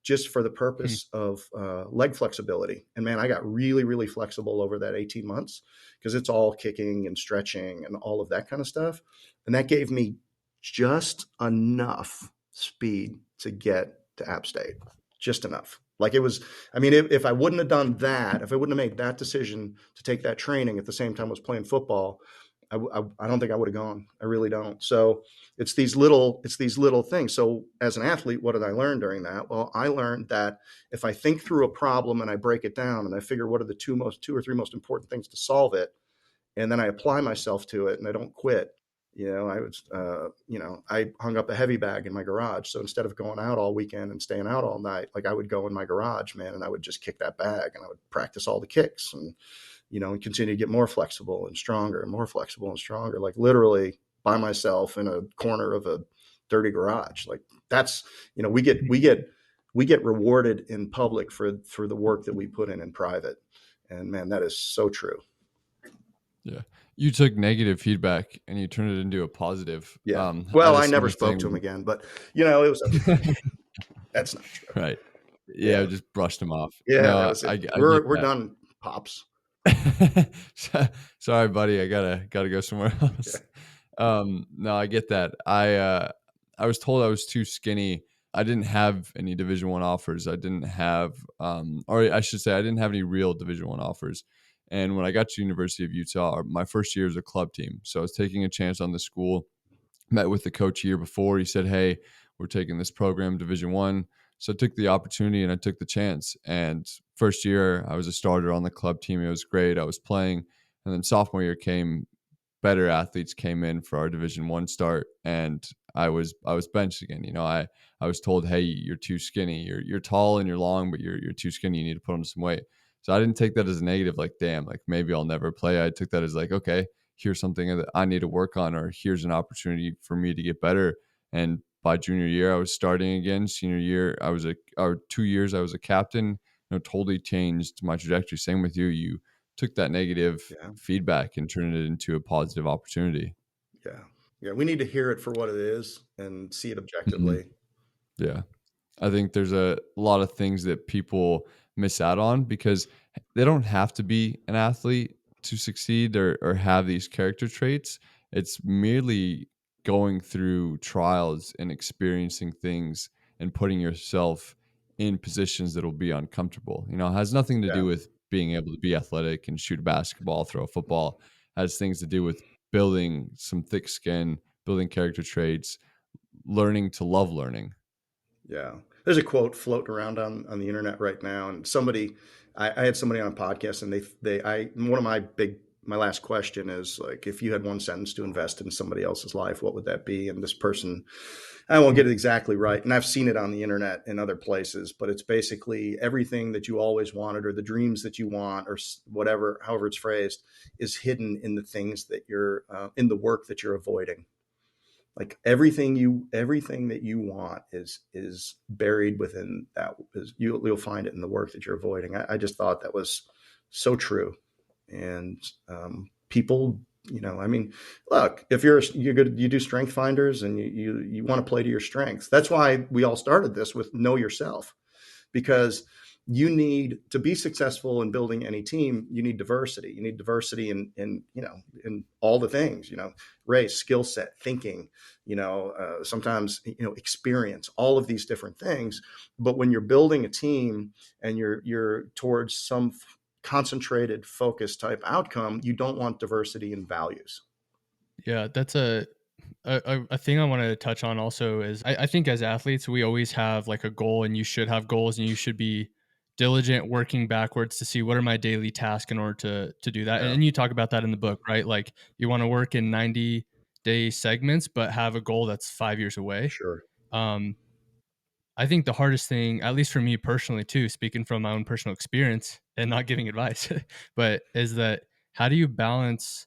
just for the purpose of leg flexibility. And man, I got really, really flexible over that 18 months, because it's all kicking and stretching and all of that kind of stuff. And that gave me just enough speed to get to App State, just enough. Like, it was, I mean, if I wouldn't have done that, if I wouldn't have made that decision to take that training at the same time I was playing football, I don't think I would have gone. I really don't. So it's these little things. So as an athlete, what did I learn during that? Well, I learned that if I think through a problem and I break it down and I figure what are the two or three most important things to solve it, and then I apply myself to it and I don't quit, I was, I hung up a heavy bag in my garage. So instead of going out all weekend and staying out all night, like I would go in my garage, man, and I would just kick that bag and I would practice all the kicks and, and continue to get more flexible and stronger and more flexible and stronger, like literally by myself in a corner of a dirty garage. Like that's, we get rewarded in public for the work that we put in private. And man, that is so true. Yeah. You took negative feedback and you turned it into a positive. Yeah. I Well, had a I never similar spoke thing to him with- again, but it was, that's not true. Right. Yeah, Yeah. just brushed him off. Yeah. No, That was it. I get We're that. done, Pops. Sorry, buddy. I gotta go somewhere else. No, I get that. I was told I was too skinny. I didn't have any Division One offers. I didn't have, or I should say, I didn't have any real Division One offers. And when I got to University of Utah, my first year was a club team, so I was taking a chance on the school. Met with the coach a year before. He said, "Hey, we're taking this program Division One." So I took the opportunity and I took the chance. And first year, I was a starter on the club team. It was great. I was playing, and then sophomore year came. Better athletes came in for our Division One start, and I was benched again. I was told, "Hey, you're too skinny. You're tall and you're long, but you're too skinny. You need to put on some weight." So I didn't take that as a negative. Like, damn, like maybe I'll never play. I took that as like, okay, here's something that I need to work on, or here's an opportunity for me to get better. And by junior year, I was starting again. Senior year, or 2 years, I was a captain. Totally changed my trajectory. Same with you. You took that negative feedback and turned it into a positive opportunity. Yeah. We need to hear it for what it is and see it Mhm. objectively. Yeah. I think there's a lot of things that people miss out on because they don't have to be an athlete to succeed or have these character traits. It's merely going through trials and experiencing things and putting yourself in positions that will be uncomfortable. It has nothing to do Yeah. with being able to be athletic and shoot a basketball, throw a football. It has things to do with building some thick skin, building character traits, learning to love learning. Yeah. There's a quote floating around on the internet right now. And I had somebody on a podcast and one of my last question is like, if you had one sentence to invest in somebody else's life, what would that be? And this person, I won't get it exactly right. And I've seen it on the internet in other places, but it's basically everything that you always wanted or the dreams that you want or whatever, however it's phrased, is hidden in the things that you're in the work that you're avoiding. Like everything that you want is buried within that. You'll find it in the work that you're avoiding. I just thought that was so true. And people, look, if you're good, you do strength finders and you want to play to your strengths. That's why we all started this with know yourself, because you need to be successful in building any team. You need diversity. You need diversity in all the things, race, skill set, thinking, sometimes, experience, all of these different things. But when you're building a team and you're towards some concentrated focus type outcome, you don't want diversity in values. Yeah, that's a thing I wanted to touch on also is I think as athletes, we always have like a goal, and you should have goals and you should be diligent working backwards to see what are my daily tasks in order to do that. Yeah. And you talk about that in the book, right? Like you want to work in 90-day segments, but have a goal that's 5 years away. Sure. I think the hardest thing, at least for me personally too, speaking from my own personal experience and not giving advice, but is that how do you balance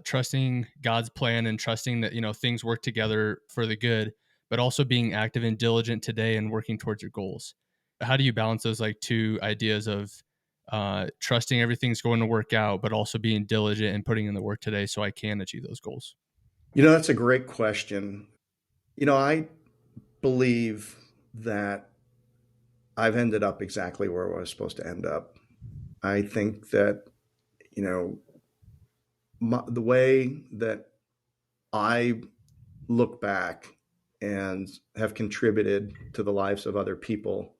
trusting God's plan and trusting that, things work together for the good, but also being active and diligent today and working towards your goals? How do you balance those like two ideas of trusting everything's going to work out, but also being diligent and putting in the work today so I can achieve those goals? That's a great question. I believe that I've ended up exactly where I was supposed to end up. I think that, the way that I look back and have contributed to the lives of other people,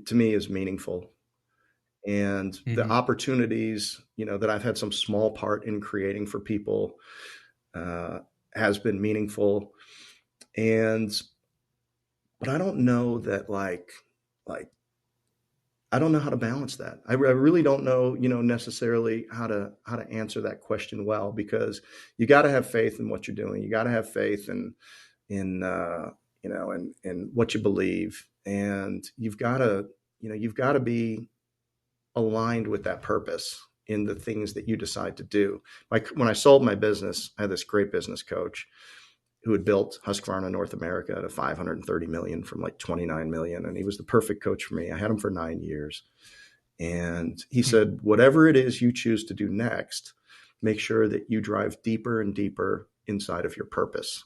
to me is meaningful. And the opportunities, that I've had some small part in creating for people has been meaningful. But I don't know that like I don't know how to balance that. I really don't know, necessarily how to answer that question well, because you got to have faith in what you're doing. You got to have faith in what you believe, and you've got to be aligned with that purpose in the things that you decide to do. Like when I sold my business, I had this great business coach who had built Husqvarna North America to 530 million from like 29 million. And he was the perfect coach for me. I had him for 9 years. And he said, whatever it is you choose to do next, make sure that you drive deeper and deeper inside of your purpose.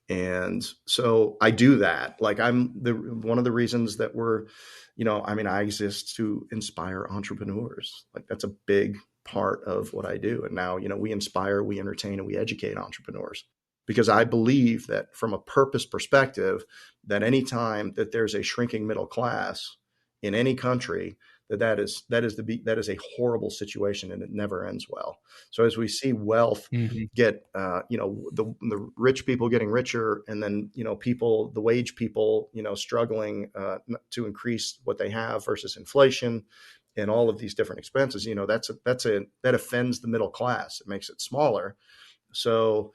And so I do that. Like one of the reasons that I exist to inspire entrepreneurs. Like that's a big part of what I do. And now, we inspire, we entertain, and we educate entrepreneurs, because I believe that from a purpose perspective, that anytime that there's a shrinking middle class in any country, that is a horrible situation, and it never ends well. So as we see wealth get, the rich people getting richer, and then, the wage people, struggling to increase what they have versus inflation and all of these different expenses, that offends the middle class. It makes it smaller. So,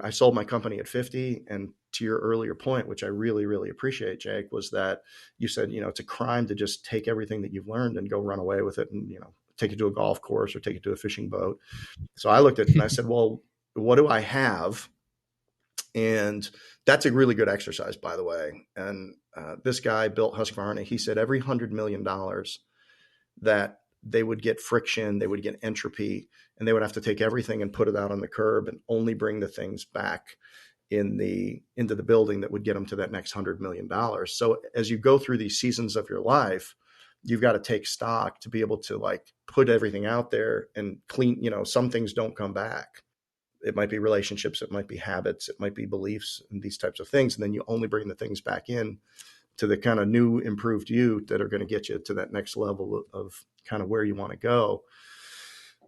I sold my company at 50. And to your earlier point, which I really, really appreciate, Jake, was that you said, it's a crime to just take everything that you've learned and go run away with it and, take it to a golf course or take it to a fishing boat. So I looked at it and I said, well, what do I have? And that's a really good exercise, by the way. And this guy built Husqvarna. He said every $100 million that they would get friction, they would get entropy, and they would have to take everything and put it out on the curb and only bring the things back into the building that would get them to that next $100 million. So as you go through these seasons of your life, you've got to take stock to be able to like put everything out there and clean, some things don't come back. It might be relationships, it might be habits, it might be beliefs and these types of things. And then you only bring the things back in to the kind of new improved you that are going to get you to that next level of kind of where you want to go.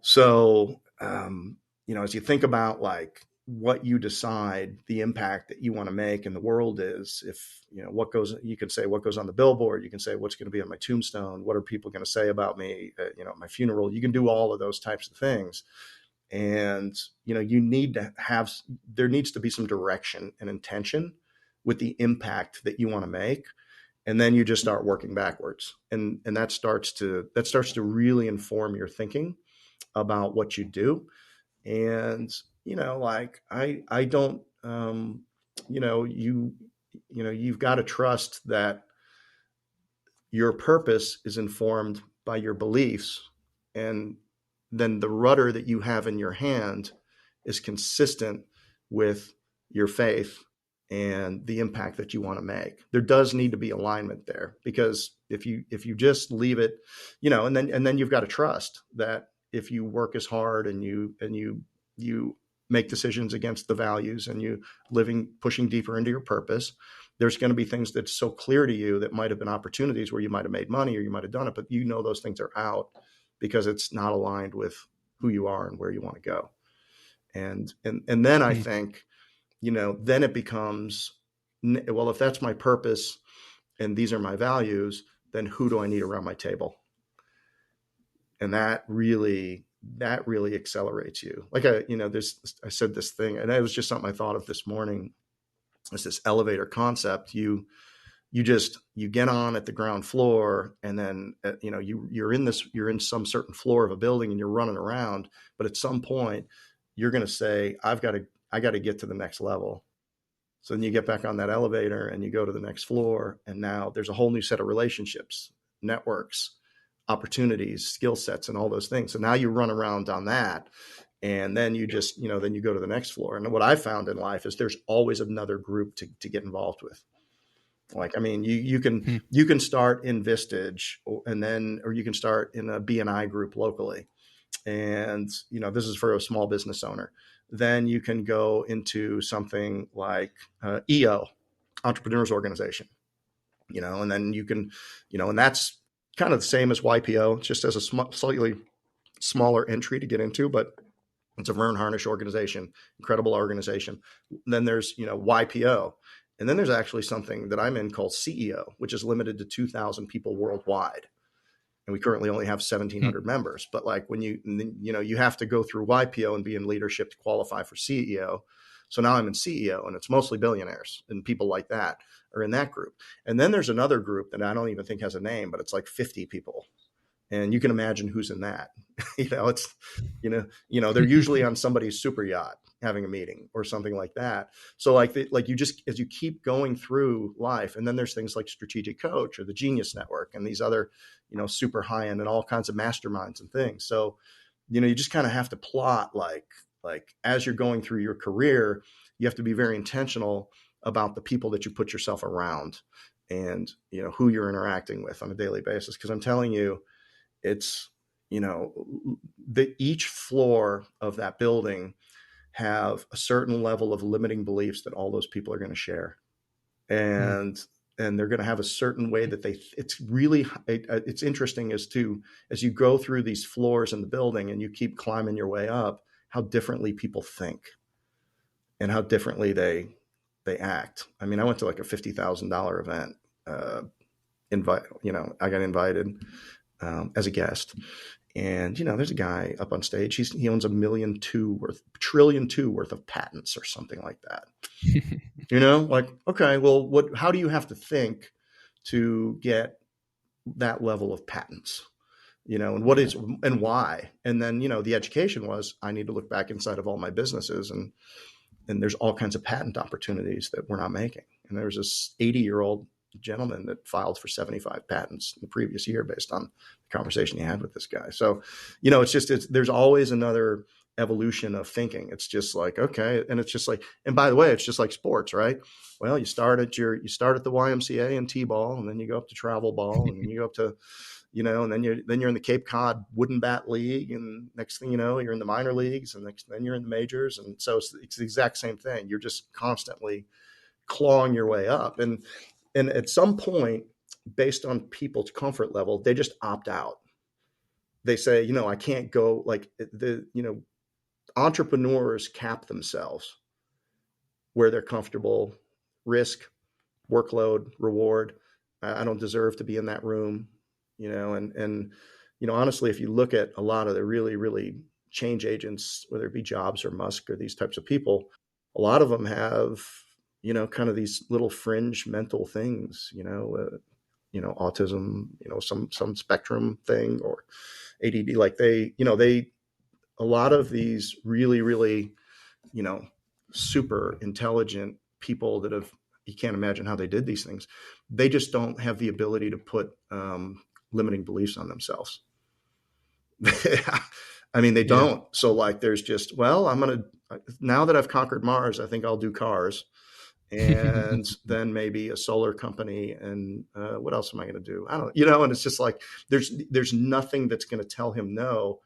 So, as you think about like what you decide, the impact that you want to make in the world is, if, you can say what goes on the billboard, you can say what's going to be on my tombstone, what are people going to say about me, at my funeral, you can do all of those types of things. And, there needs to be some direction and intention with the impact that you want to make. And then you just start working backwards. And that starts to really inform your thinking about what you do. And, I don't, you've got to trust that your purpose is informed by your beliefs. And then the rudder that you have in your hand is consistent with your faith and the impact that you want to make. There does need to be alignment there, because if you just leave it, and then you've got to trust that if you work as hard and you make decisions against the values and you pushing deeper into your purpose, there's going to be things that's so clear to you that might have been opportunities where you might have made money or you might have done it, but those things are out because it's not aligned with who you are and where you want to go. And then I think, then it becomes, well, if that's my purpose and these are my values, then who do I need around my table? And that really accelerates you. Like I said this thing, and it was just something I thought of this morning. It's this elevator concept. You get on at the ground floor, and then you're in some certain floor of a building and you're running around, but at some point you're going to say, I got to get to the next level. So then you get back on that elevator and you go to the next floor, and now there's a whole new set of relationships, networks, opportunities, skill sets, and all those things. So now you run around on that, and then you just, then you go to the next floor. And what I found in life is there's always another group to get involved with. Like, you can start in Vistage, or you can start in a BNI group locally. And, this is for a small business owner. Then you can go into something like EO, Entrepreneurs Organization, and then you can, and that's kind of the same as YPO, just as a slightly smaller entry to get into, but it's a Vern Harnish organization, incredible organization. Then there's, YPO. And then there's actually something that I'm in called CEO, which is limited to 2,000 people worldwide. And we currently only have 1,700 members. But like when you have to go through YPO and be in leadership to qualify for CEO. So now I'm in CEO, and it's mostly billionaires and people like that are in that group. And then there's another group that I don't even think has a name, but it's like 50 people. And you can imagine who's in that. It's, they're usually on somebody's super yacht having a meeting or something like that. So like you just, as you keep going through life, and then there's things like Strategic Coach or the Genius Network and these other, super high end and all kinds of masterminds and things. So, you just kind of have to plot like as you're going through your career, you have to be very intentional about the people that you put yourself around and, who you're interacting with on a daily basis. Cause I'm telling you, it's, each floor of that building have a certain level of limiting beliefs that all those people are going to share. And they're going to have a certain way that it's interesting as you go through these floors in the building and you keep climbing your way up, how differently people think and how differently they act. I mean, I went to like a $50,000 event, I got invited as a guest. And, there's a guy up on stage. He owns $1.2 trillion worth of patents or something like that. Like, okay, well, how do you have to think to get that level of patents? And why? And then, the education was, I need to look back inside of all my businesses and there's all kinds of patent opportunities that we're not making. And there was this 80-year-old gentleman that filed for 75 patents in the previous year based on the conversation he had with this guy. So, there's always another evolution of thinking. It's just like, okay. And it's just like, and by the way, it's just like sports, right? Well, you start at the YMCA and T-ball, and then you go up to travel ball, and then you go up to, and then you're in the Cape Cod Wooden Bat League, and next thing you know, you're in the minor leagues, and then you're in the majors. And so it's the exact same thing. You're just constantly clawing your way up. And at some point, based on people's comfort level, they just opt out. They say, I can't go, like entrepreneurs cap themselves where they're comfortable, risk, workload, reward. I don't deserve to be in that room, and honestly, if you look at a lot of the really, really change agents, whether it be Jobs or Musk or these types of people, a lot of them have, kind of these little fringe mental things, autism, some spectrum thing or ADD, like a lot of these really, really, super intelligent people that you can't imagine how they did these things. They just don't have the ability to put limiting beliefs on themselves. I mean, they don't. So like, there's just, well, now that I've conquered Mars, I think I'll do cars. And then maybe a solar company, and what else am I going to do? I don't, and it's just like, there's nothing that's going to tell him no.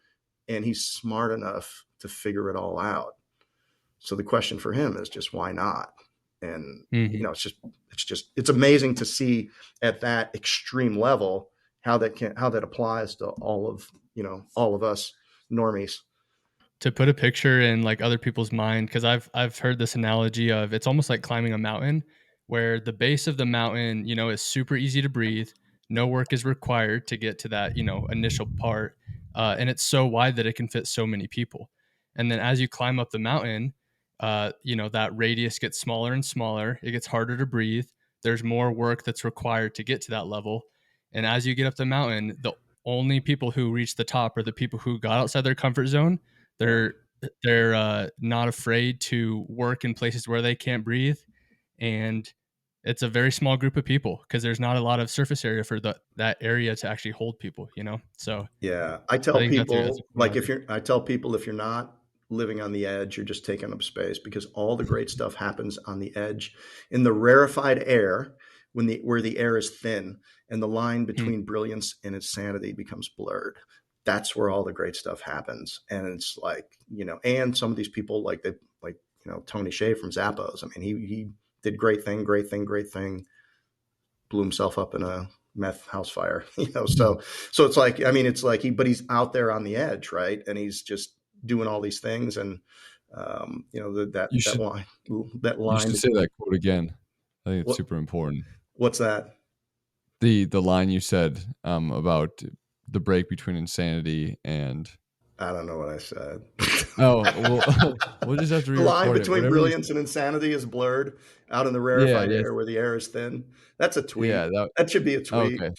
And he's smart enough to figure it all out. So the question for him is just, why not? And, it's amazing to see at that extreme level, how that applies to all of us normies. To put a picture in like other people's mind, because I've heard this analogy of, it's almost like climbing a mountain, where the base of the mountain, is super easy to breathe. No work is required to get to that, initial part. And it's so wide that it can fit so many people. And then as you climb up the mountain, that radius gets smaller and smaller. It gets harder to breathe. There's more work that's required to get to that level. And as you get up the mountain, the only people who reach the top are the people who got outside their comfort zone. They're not afraid to work in places where they can't breathe. And it's a very small group of people because there's not a lot of surface area for that area to actually hold people, So yeah, I tell people, if you're not living on the edge, you're just taking up space, because all the great stuff happens on the edge in the rarefied air, where the air is thin and the line between brilliance and insanity becomes blurred. That's where all the great stuff happens. And it's like, and some of these people like Tony Hsieh from Zappos. I mean, he did great thing, blew himself up in a meth house fire, so it's like, but he's out there on the edge, right? And he's just doing all these things. And, that line. You should say that quote again. I think it's What, super important. what's that? The line you said about the break between insanity and I don't know what I said. oh well, we'll just have to The line re-record it. between Whatever you brilliance and insanity is blurred out in the yeah, rarefied yes, air where the air is thin. That's a tweet. yeah, that That should be a tweet. okay.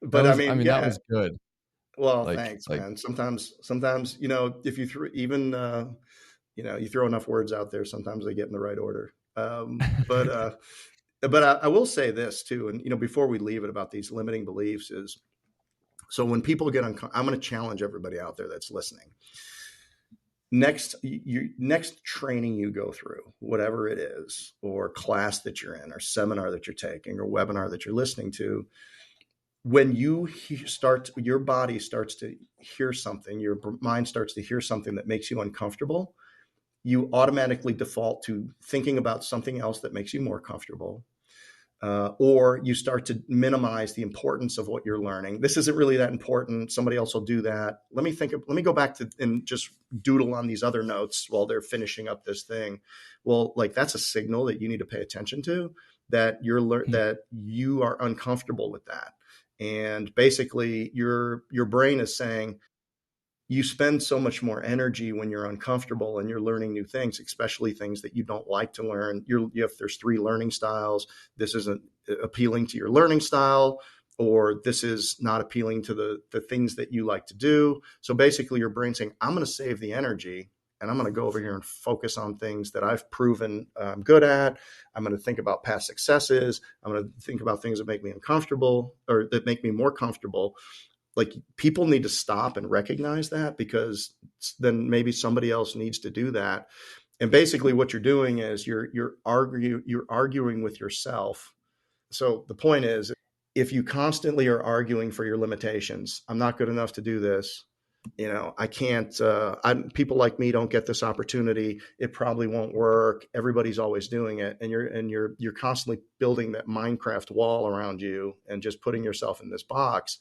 That But I was I mean, mean, that yeah. was good. Well, Like thanks, like man. Sometimes, if you throw even, you throw enough words out there, sometimes they get in the right order. But I will say this too, and before we leave it about these limiting beliefs is so when people get I'm going to challenge everybody out there that's listening. Next training you go through, whatever it is, or class that you're in, or seminar that you're taking, or webinar that you're listening to, when you your body starts to hear something, your mind starts to hear something that makes you uncomfortable, you automatically default to thinking about something else that makes you more comfortable. Or you start to minimize the importance of what you're learning. This isn't really that important. Somebody else will do that. Let me go back to and just doodle on these other notes while they're finishing up this thing. Well, like that's a signal that you need to pay attention to, that that you are uncomfortable with that. And basically your brain is saying, you spend so much more energy when you're uncomfortable and you're learning new things, especially things that you don't like to learn. If there's 3 learning styles, this isn't appealing to your learning style, or this is not appealing to the things that you like to do. So basically your brain saying, I'm going to save the energy and I'm going to go over here and focus on things that I've proven I'm good at. I'm going to think about past successes. I'm going to think about things that make me uncomfortable or that make me more comfortable. Like, people need to stop and recognize that, because then maybe somebody else needs to do that. And basically what you're doing is you're arguing with yourself. So the point is, if you constantly are arguing for your limitations, I'm not good enough to do this. I can't, people like me don't get this opportunity. It probably won't work. Everybody's always doing it. And you're constantly building that Minecraft wall around you and just putting yourself in this box.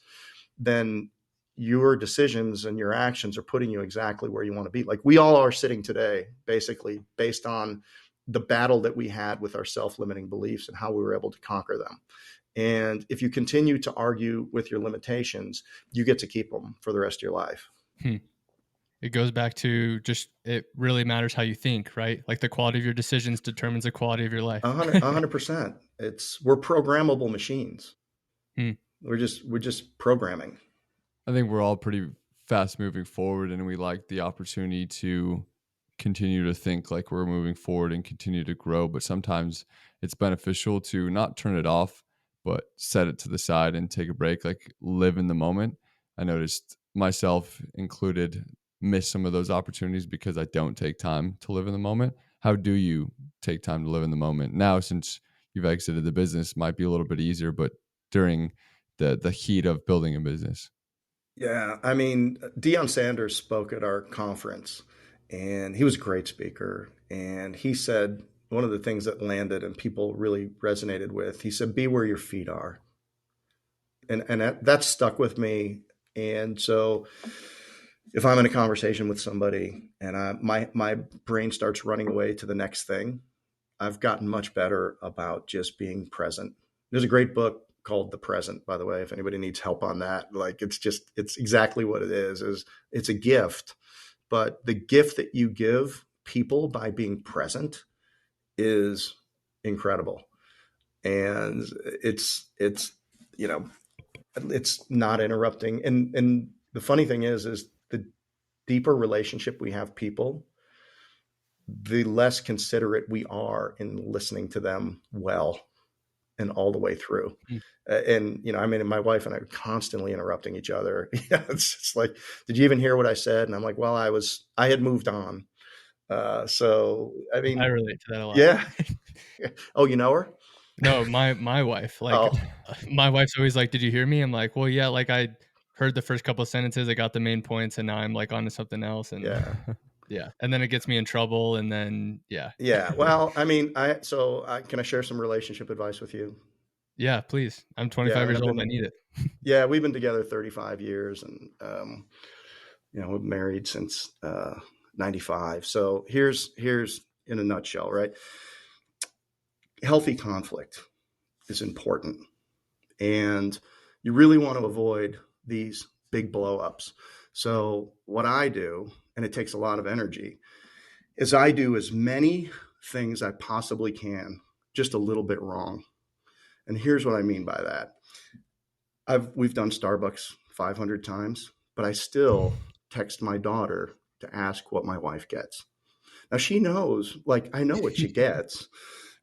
Then your decisions and your actions are putting you exactly where you want to be. Like we all are sitting today, basically based on the battle that we had with our self-limiting beliefs and how we were able to conquer them. And if you continue to argue with your limitations, you get to keep them for the rest of your life. It goes back to just, it really matters how you think, right? Like the quality of your decisions determines the quality of your life. 100%. We're programmable machines. Hmm. We're just programming. I think we're all pretty fast moving forward, and we like the opportunity to continue to think like we're moving forward and continue to grow. But sometimes it's beneficial to not turn it off, but set it to the side and take a break, like live in the moment. I noticed myself included miss some of those opportunities because I don't take time to live in the moment. How do you take time to live in the moment now, since you've exited the business? Might be a little bit easier, but during the heat of building a business. Yeah, I mean, Deion Sanders spoke at our conference, and he was a great speaker. And he said one of the things that landed and people really resonated with. He said, "Be where your feet are," and that stuck with me. And so, if I'm in a conversation with somebody and my brain starts running away to the next thing, I've gotten much better about just being present. There's a great book called The Present, by the way, if anybody needs help on that. Like, it's exactly what it is it's a gift, but the gift that you give people by being present is incredible. And it's not interrupting. And the funny thing is the deeper relationship we have people, the less considerate we are in listening to them well and all the way through. And, I mean, my wife and I are constantly interrupting each other. It's like, did you even hear what I said? And I'm like, well, I had moved on. So, I mean, I relate to that a lot. yeah. Oh, you know her? No, my wife, like, Oh, my wife's always like, "Did you hear me?" I'm like, "Well, yeah, like I heard the first couple of sentences, I got the main points, and now I'm like on to something else." And yeah. yeah, and then it gets me in trouble, and then yeah. Yeah. Well, I mean, can I share some relationship advice with you? Yeah, please. I'm Yeah. 25 And years old. I need it. yeah, we've been together 35 years, and, we're married since, 95. So here's in a nutshell, right? healthy conflict is important. And you really want to avoid these big blow-ups. So what I do, and it takes a lot of energy, is I do as many things I possibly can, just a little bit wrong. And here's what I mean by that. We've done Starbucks 500 times, but I still text my daughter to ask what my wife gets. Now she knows, like, I know what she gets,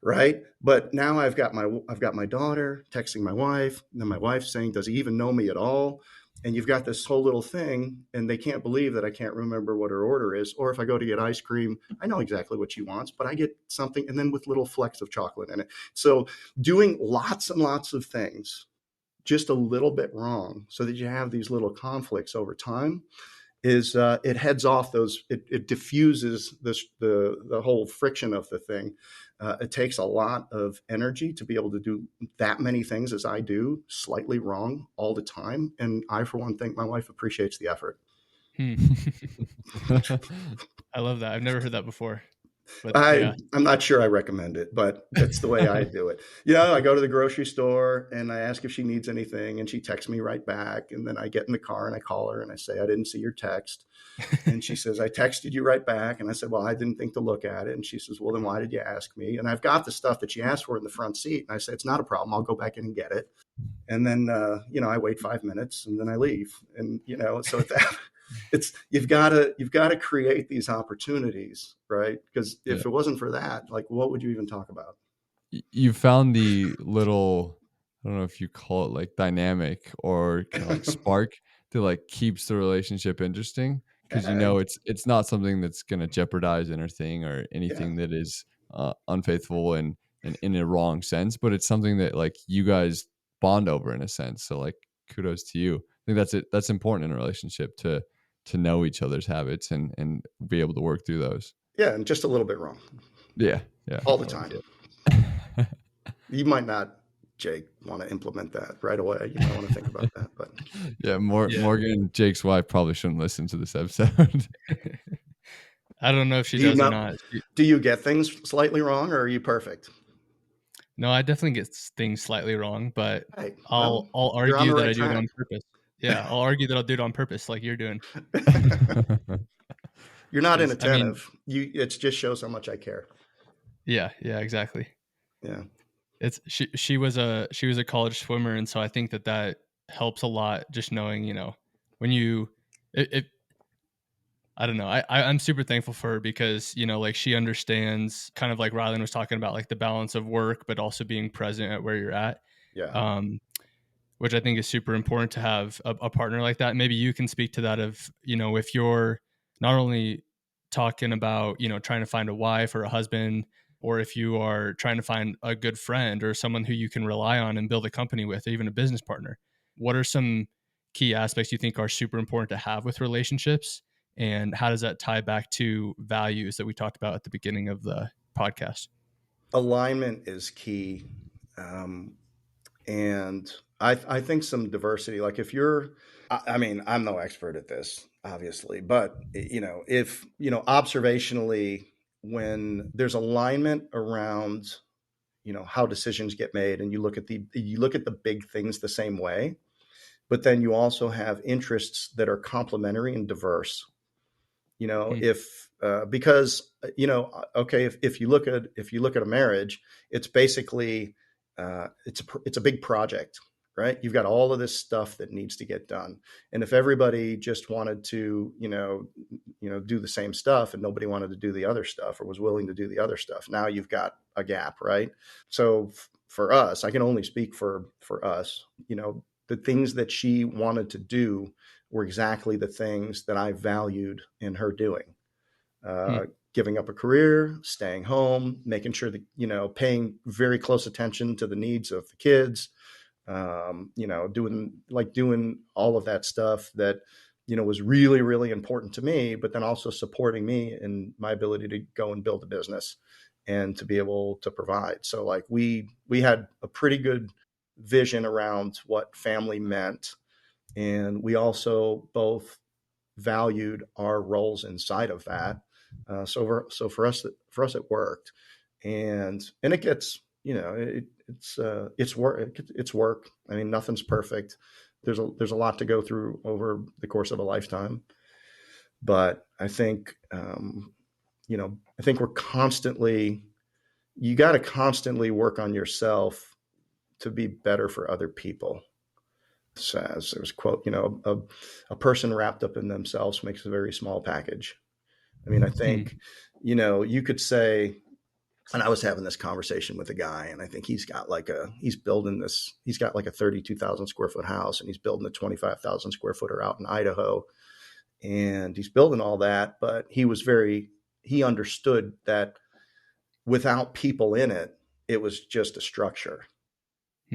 right? But now I've got my daughter texting my wife, and then my wife saying, "Does he even know me at all?" And you've got this whole little thing, and they can't believe that I can't remember what her order is. Or if I go to get ice cream, I know exactly what she wants, but I get something, and then with little flecks of chocolate in it. So doing lots and lots of things just a little bit wrong, so that you have these little conflicts over time, is it heads off those. It diffuses the whole friction of the thing. It takes a lot of energy to be able to do that many things as I do, slightly wrong all the time. And I, for one, think my wife appreciates the effort. I love that. I've never heard that before. But yeah. I'm not sure I recommend it, but that's the way I do it. I go to the grocery store and I ask if she needs anything, and she texts me right back. And then I get in the car and I call her and I say, "I didn't see your text." And she says, "I texted you right back." And I said, "Well, I didn't think to look at it." And she says, "Well, then why did you ask me?" And I've got the stuff that she asked for in the front seat. And I say, "It's not a problem. I'll go back in and get it." And then, I wait 5 minutes and then I leave. And, so you've got to create these opportunities, right? Because if it wasn't for that, like, what would you even talk about? You found the little, I don't know if you call it like dynamic or kind of like spark that like keeps the relationship interesting, because it's not something that's going to jeopardize anything or anything that is unfaithful and in a wrong sense, but it's something that like you guys bond over in a sense. So like kudos to you. I think that's important in a relationship to know each other's habits and be able to work through those. Yeah, and just a little bit wrong. Yeah. All the time. You might not, Jake, want to implement that right away. You might want to think about that. But yeah, Morgan, Jake's wife, probably shouldn't listen to this episode. I don't know if she does or not. Do you get things slightly wrong, or are you perfect? No, I definitely get things slightly wrong, but Hey, I'll argue that I do it on purpose. Yeah, I'll argue that I'll do it on purpose, like you're doing. You're not inattentive. It just shows how much I care. Yeah, exactly. Yeah. She was a college swimmer, and so I think that helps a lot, just knowing, when I don't know. I'm super thankful for her because, like, she understands, kind of like Rylan was talking about, like the balance of work, but also being present at where you're at. Yeah. Which I think is super important to have a partner like that. Maybe you can speak to that of, if you're not only talking about, trying to find a wife or a husband, or if you are trying to find a good friend or someone who you can rely on and build a company with, or even a business partner. What are some key aspects you think are super important to have with relationships? And how does that tie back to values that we talked about at the beginning of the podcast? Alignment is key. And I think some diversity, like if you're, I'm no expert at this, obviously, but if, observationally, when there's alignment around, how decisions get made, and you look at the big things the same way, but then you also have interests that are complementary and diverse, because, okay, if you look at a marriage, it's basically, it's a big project, right? You've got all of this stuff that needs to get done. And if everybody just wanted to, do the same stuff, and nobody wanted to do the other stuff or was willing to do the other stuff, now you've got a gap, right? So for us, I can only speak for us, the things that she wanted to do were exactly the things that I valued in her doing. Giving up a career, staying home, making sure that, paying very close attention to the needs of the kids, doing all of that stuff that, was really, really important to me, but then also supporting me in my ability to go and build a business and to be able to provide. So like we had a pretty good vision around what family meant. And we also both valued our roles inside of that. So for us, it worked. And it gets, it's work. It's work. I mean, nothing's perfect. There's a lot to go through over the course of a lifetime. But I think, I think you got to constantly work on yourself to be better for other people. Says there was a quote, a person wrapped up in themselves makes a very small package. I mean, I think, you could say, and I was having this conversation with a guy, and I think he's got like a 32,000 square foot house, and he's building a 25,000 square footer out in Idaho. And he's building all that, but he understood that without people in it, it was just a structure.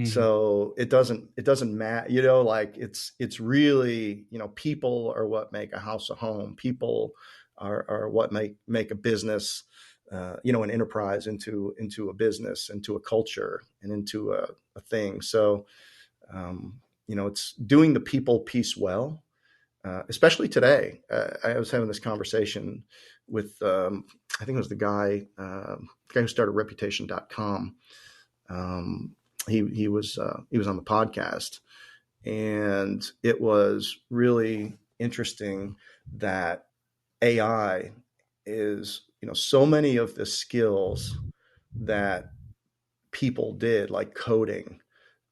So it doesn't matter, like it's really, people are what make a house a home. People are what make a business, an enterprise into a business, into a culture, and into a thing. So, it's doing the people piece well, especially today. I was having this conversation with, I think it was the guy who started Reputation.com. He was on the podcast, and it was really interesting that AI is, so many of the skills that people did, like coding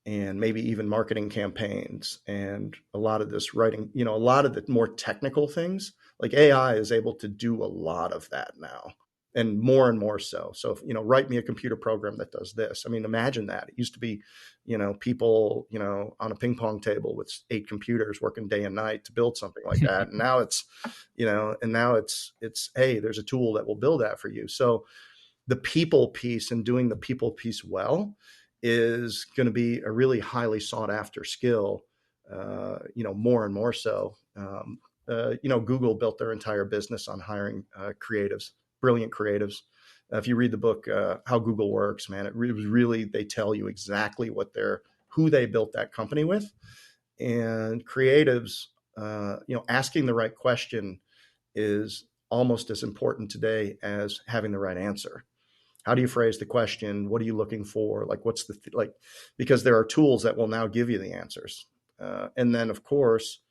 and maybe even marketing campaigns and a lot of this writing, a lot of the more technical things, like AI is able to do a lot of that now. And more so. So, write me a computer program that does this. I mean, imagine that. It used to be, people, on a ping pong table with 8 computers working day and night to build something like that. And now it's, hey, there's a tool that will build that for you. So the people piece and doing the people piece well is going to be a really highly sought after skill, more and more so. Google built their entire business on hiring creatives. Brilliant creatives. If you read the book, How Google Works, man, it really, they tell you exactly who they built that company with. And creatives, asking the right question is almost as important today as having the right answer. How do you phrase the question? What are you looking for? Like, because there are tools that will now give you the answers. And then, of course,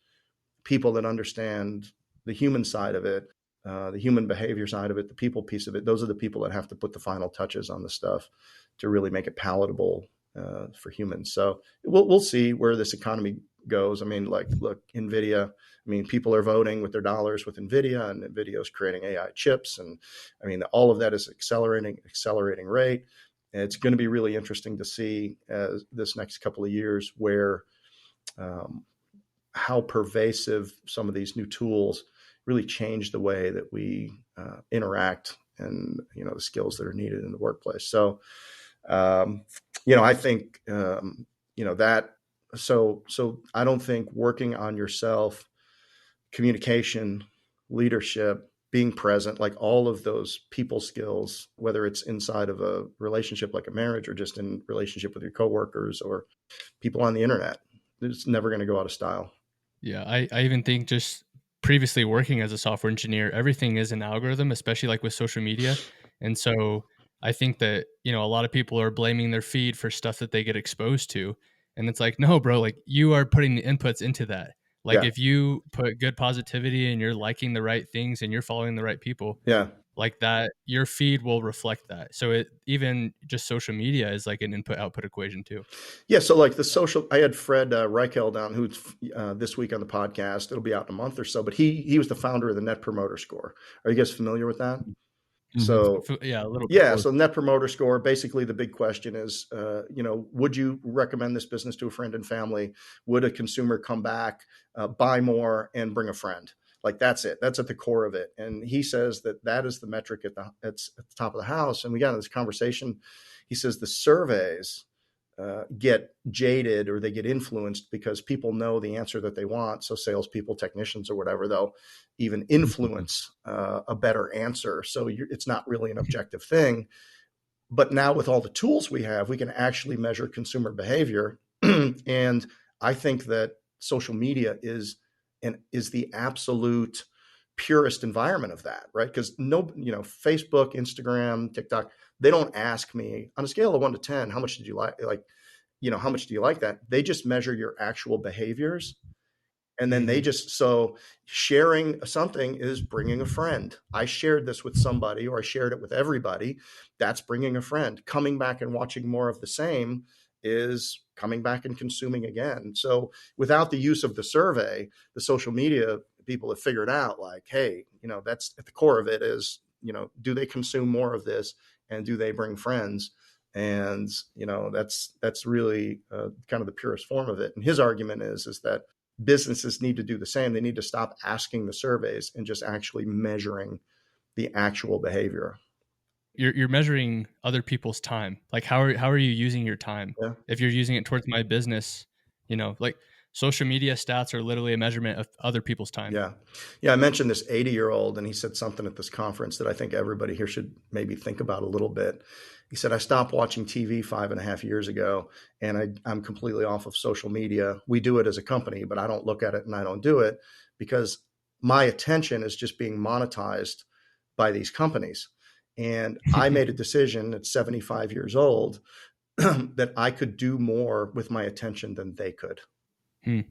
people that understand the human side of it, the human behavior side of it, the people piece of it, those are the people that have to put the final touches on the stuff to really make it palatable for humans. So we'll see where this economy goes. I mean, look, NVIDIA, I mean, people are voting with their dollars with NVIDIA, and NVIDIA is creating AI chips. And I mean, all of that is accelerating rate. And it's going to be really interesting to see this next couple of years where how pervasive some of these new tools really change the way that we interact and, the skills that are needed in the workplace. So, I think, that, so I don't think working on yourself, communication, leadership, being present, like all of those people skills, whether it's inside of a relationship like a marriage or just in relationship with your coworkers or people on the internet, it's never going to go out of style. Yeah, I even think just previously working as a software engineer, everything is an algorithm, especially like with social media. And so I think that, a lot of people are blaming their feed for stuff that they get exposed to. And it's like, no, bro, like you are putting the inputs into that. Like if you put good positivity and you're liking the right things and you're following the right people, like that, your feed will reflect that. So even just social media is like an input output equation too. Yeah. So like I had Fred Reichel down, who's this week on the podcast. It'll be out in a month or so, but he was the founder of the Net Promoter Score. Are you guys familiar with that? Mm-hmm. So yeah, a little bit. Yeah. So Net Promoter Score, basically the big question is, would you recommend this business to a friend and family? Would a consumer come back, buy more, and bring a friend? Like that's it. That's at the core of it. And he says that is the metric at the top of the house. And we got into this conversation. He says the surveys get jaded or they get influenced because people know the answer that they want. So salespeople, technicians, or whatever, they'll even influence a better answer. So it's not really an objective thing. But now with all the tools we have, we can actually measure consumer behavior. And I think that social media is the absolute purest environment of that, right? Because Facebook, Instagram, TikTok, They don't ask me on a scale of 1 to 10, how much did you how much do you like that? They just measure your actual behaviors. And then they just, so sharing something is bringing a friend. I shared this with somebody, or I shared it with everybody. That's bringing a friend. Coming back and watching more of the same is coming back and consuming again. So without the use of the survey, the social media people have figured out, like, hey, that's at the core of it is, do they consume more of this, and do they bring friends? And that's really kind of the purest form of it. And his argument is that businesses need to do the same. They need to stop asking the surveys and just actually measuring the actual behavior. You're measuring other people's time. Like how are you using your time? Yeah. If you're using it towards my business, like social media stats are literally a measurement of other people's time. Yeah. I mentioned this 80-year-old, and he said something at this conference that I think everybody here should maybe think about a little bit. He said, I stopped watching TV 5.5 years ago, and I'm completely off of social media. We do it as a company, but I don't look at it and I don't do it because my attention is just being monetized by these companies. And I made a decision at 75 years old that I could do more with my attention than they could. I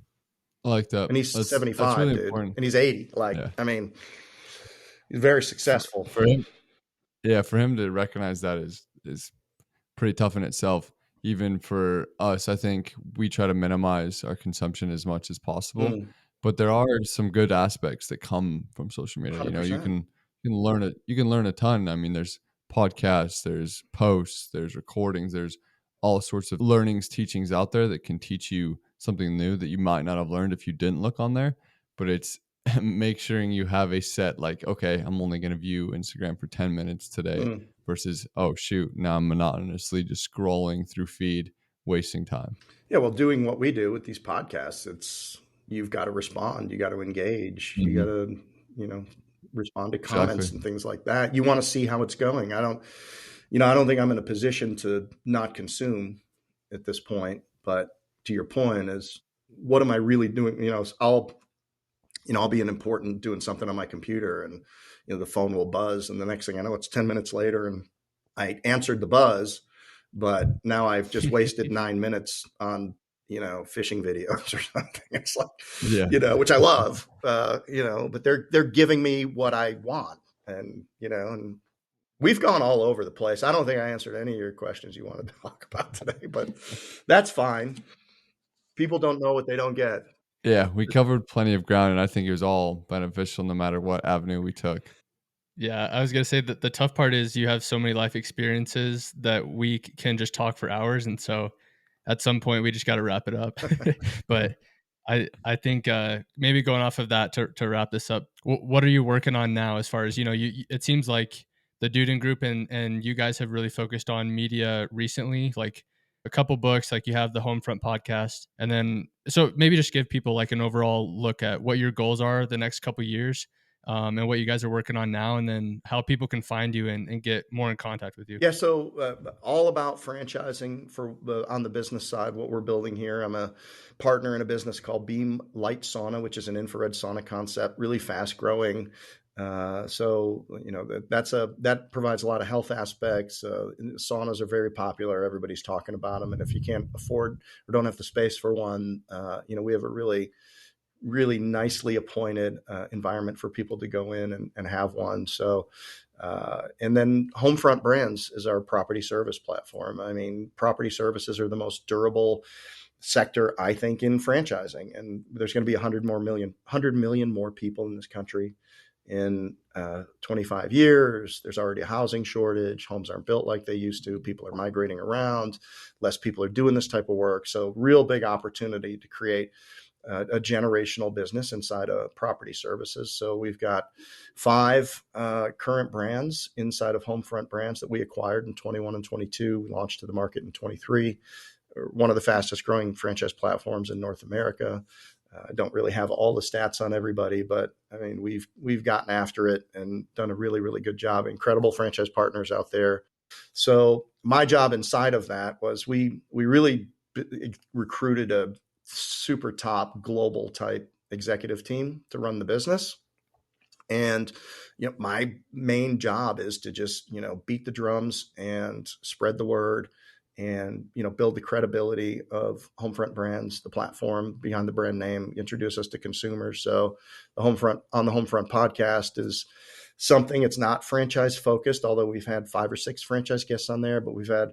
like that. And he's 75, that's really dude. important. And he's 80. He's very successful. For him, for him to recognize that is pretty tough in itself. Even for us, I think we try to minimize our consumption as much as possible. But there are some good aspects that come from social media. 100%. You can learn it. You can learn a ton. I mean, there's podcasts, there's posts, there's recordings, there's all sorts of learnings, teachings out there that can teach you something new that you might not have learned if you didn't look on there. But it's make sure you have a set, like, okay, I'm only going to view Instagram for 10 minutes today versus, oh shoot, now I'm monotonously just scrolling through feed, wasting time. Yeah. Well, doing what we do with these podcasts, you've got to respond. You got to engage. You got to, respond to comments and things like that. You want to see how it's going. I don't think I'm in a position to not consume at this point, but to your point is, what am I really doing? I'll be doing something on my computer, and, the phone will buzz, and the next thing I know, it's 10 minutes later and I answered the buzz, but now I've just wasted 9 minutes on, fishing videos or something. It's like, which I love, but they're giving me what I want. And, and we've gone all over the place. I don't think I answered any of your questions you wanted to talk about today, but that's fine. People don't know what they don't get. Yeah, we covered plenty of ground, and I think it was all beneficial no matter what avenue we took. Yeah, I was going to say that the tough part is you have so many life experiences that we can just talk for hours. And so at some point we just got to wrap it up. But I think maybe going off of that to wrap this up, what are you working on now as far as, it seems like the Dudan group and you guys have really focused on media recently, like a couple books, like you have the HomeFront podcast. And then, so maybe just give people like an overall look at what your goals are the next couple of years. And what you guys are working on now, and then how people can find you and get more in contact with you. Yeah, so all about franchising on the business side, what we're building here. I'm a partner in a business called Beam Light Sauna, which is an infrared sauna concept, really fast growing. That provides a lot of health aspects. Saunas are very popular. Everybody's talking about them. And if you can't afford or don't have the space for one, we have a really nicely appointed environment for people to go in and have one. So, and then HomeFront Brands is our property service platform. I mean, property services are the most durable sector, I think, in franchising. And there's going to be 100 million more people in this country in 25 years. There's already a housing shortage. Homes aren't built like they used to. People are migrating around. Less people are doing this type of work. So real big opportunity to create a generational business inside of property services. So we've got 5 current brands inside of HomeFront Brands that we acquired in 21 and 22. We launched to the market in 23. One of the fastest growing franchise platforms in North America. I don't really have all the stats on everybody, but I mean, we've gotten after it and done a really, really good job. Incredible franchise partners out there. So my job inside of that was we really recruited a super top global type executive team to run the business. And, my main job is to just, beat the drums and spread the word and, build the credibility of HomeFront Brands, the platform behind the brand name, introduce us to consumers. So the HomeFront podcast is something, it's not franchise focused, although we've had 5 or 6 franchise guests on there, but we've had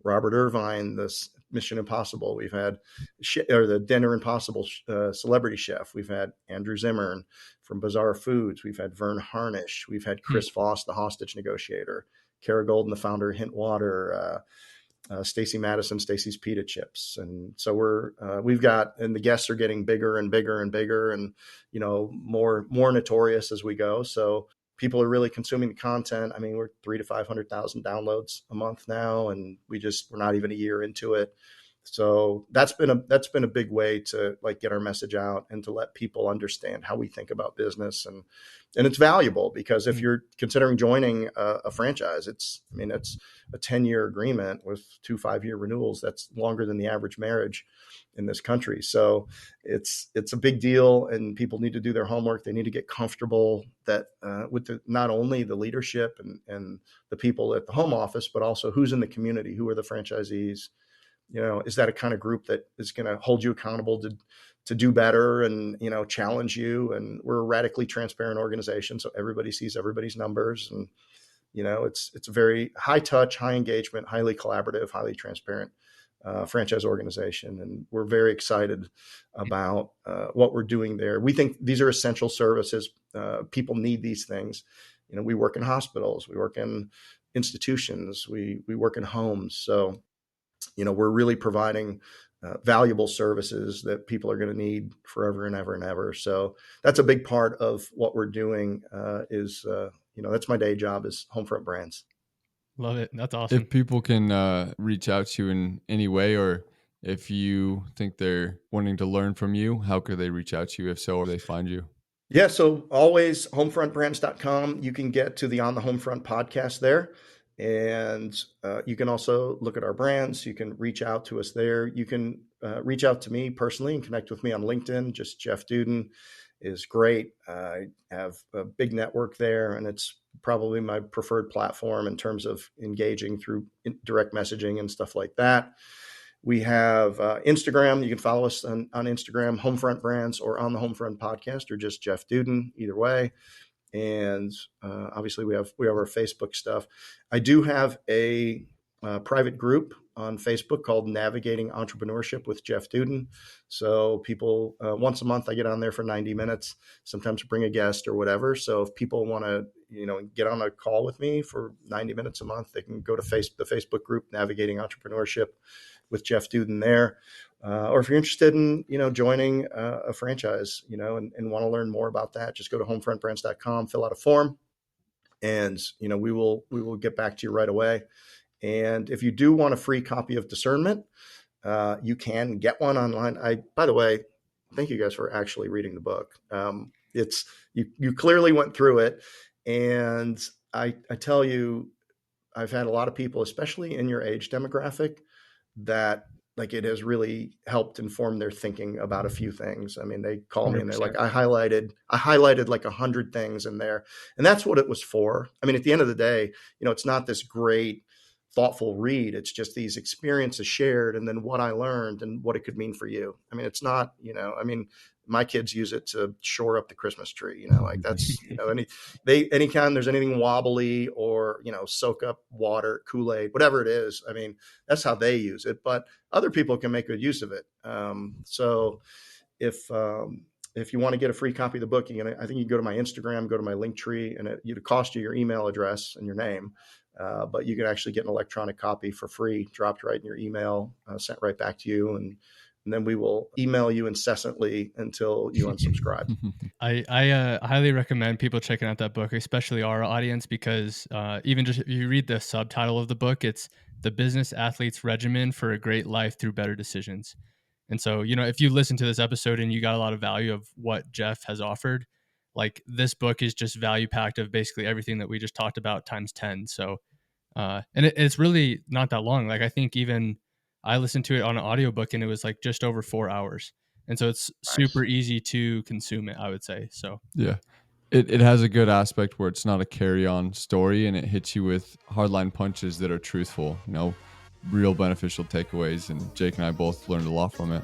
Robert Irvine, the Mission Impossible. We've had the Dinner Impossible celebrity chef. We've had Andrew Zimmern from Bizarre Foods. We've had Vern Harnish. We've had Chris Voss, the hostage negotiator. Kara Golden, the founder of Hint Water. Stacy Madison, Stacy's Pita Chips. And so we've got, and the guests are getting bigger and bigger and bigger and, more notorious as we go. So people are really consuming the content. I mean, we're 300,000 to 500,000 downloads a month now, and we're not even a year into it. So that's been a big way to get our message out and to let people understand how we think about business. And it's valuable because if you're considering joining a franchise, it's a 10-year agreement with 2 5-year renewals. That's longer than the average marriage in this country. So it's a big deal, and people need to do their homework. They need to get comfortable that with not only the leadership and the people at the home office, but also who's in the community, who are the franchisees. Is that a kind of group that is going to hold you accountable to do better and, challenge you? And we're a radically transparent organization, so everybody sees everybody's numbers. And, it's a very high touch, high engagement, highly collaborative, highly transparent franchise organization. And we're very excited about what we're doing there. We think these are essential services. People need these things. We work in hospitals, we work in institutions, we work in homes. So, we're really providing valuable services that people are going to need forever and ever and ever. So that's a big part of what we're doing. That's my day job is HomeFront Brands. Love it. That's awesome. If people can reach out to you in any way, or if you think they're wanting to learn from you, how could they reach out to you? If so, or they find you? Yeah, so always homefrontbrands.com. You can get to the On the Homefront podcast there. And you can also look at our brands. You can reach out to us there. You can reach out to me personally and connect with me on LinkedIn. Just Jeff Dudan is great. I have a big network there, and it's probably my preferred platform in terms of engaging through direct messaging and stuff like that. We have Instagram. You can follow us on Instagram, HomeFront Brands, or On the Homefront podcast, or just Jeff Dudan, either way. And obviously we have our Facebook stuff. I do have a private group on Facebook called Navigating Entrepreneurship with Jeff Dudan. So people, once a month, I get on there for 90 minutes, sometimes bring a guest or whatever. So if people want to, get on a call with me for 90 minutes a month, they can go to the Facebook group, Navigating Entrepreneurship with Jeff Dudan there. Or if you're interested in, joining a franchise, and want to learn more about that, just go to homefrontbrands.com, fill out a form, and, we will get back to you right away. And if you do want a free copy of Discernment, you can get one online. By the way, thank you guys for actually reading the book. You clearly went through it. And I tell you, I've had a lot of people, especially in your age demographic, that it has really helped inform their thinking about a few things. I mean, they call me and they're like, I highlighted like 100 things in there. And that's what it was for. I mean, at the end of the day, it's not this great, thoughtful read. It's just these experiences shared and then what I learned and what it could mean for you. I mean, it's not, my kids use it to shore up the Christmas tree, that's, anytime there's anything wobbly or, soak up water, Kool-Aid, whatever it is. I mean, that's how they use it, but other people can make good use of it. So if you want to get a free copy of the book, I think you can go to my Instagram, go to my link tree, and it'd cost you your email address and your name. But you can actually get an electronic copy for free, dropped right in your email, sent right back to you. And then we will email you incessantly until you unsubscribe. I highly recommend people checking out that book, especially our audience, because even just if you read the subtitle of the book, it's The Business Athlete's Regimen for a Great Life Through Better Decisions. And so, if you listen to this episode and you got a lot of value of what Jeff has offered, this book is just value packed of basically everything that we just talked about times 10. So, and it's really not that long. I think even I listened to it on an audiobook and it was just over 4 hours. And so it's super easy to consume it, I would say. So yeah. It has a good aspect where it's not a carry-on story, and it hits you with hardline punches that are truthful, real beneficial takeaways. And Jake and I both learned a lot from it.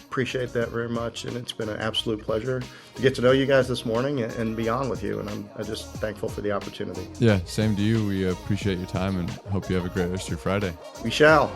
Appreciate that very much, and it's been an absolute pleasure to get to know you guys this morning and be on with you, and I'm just thankful for the opportunity. Yeah, same to you. We appreciate your time and hope you have a great rest of your Friday. We shall.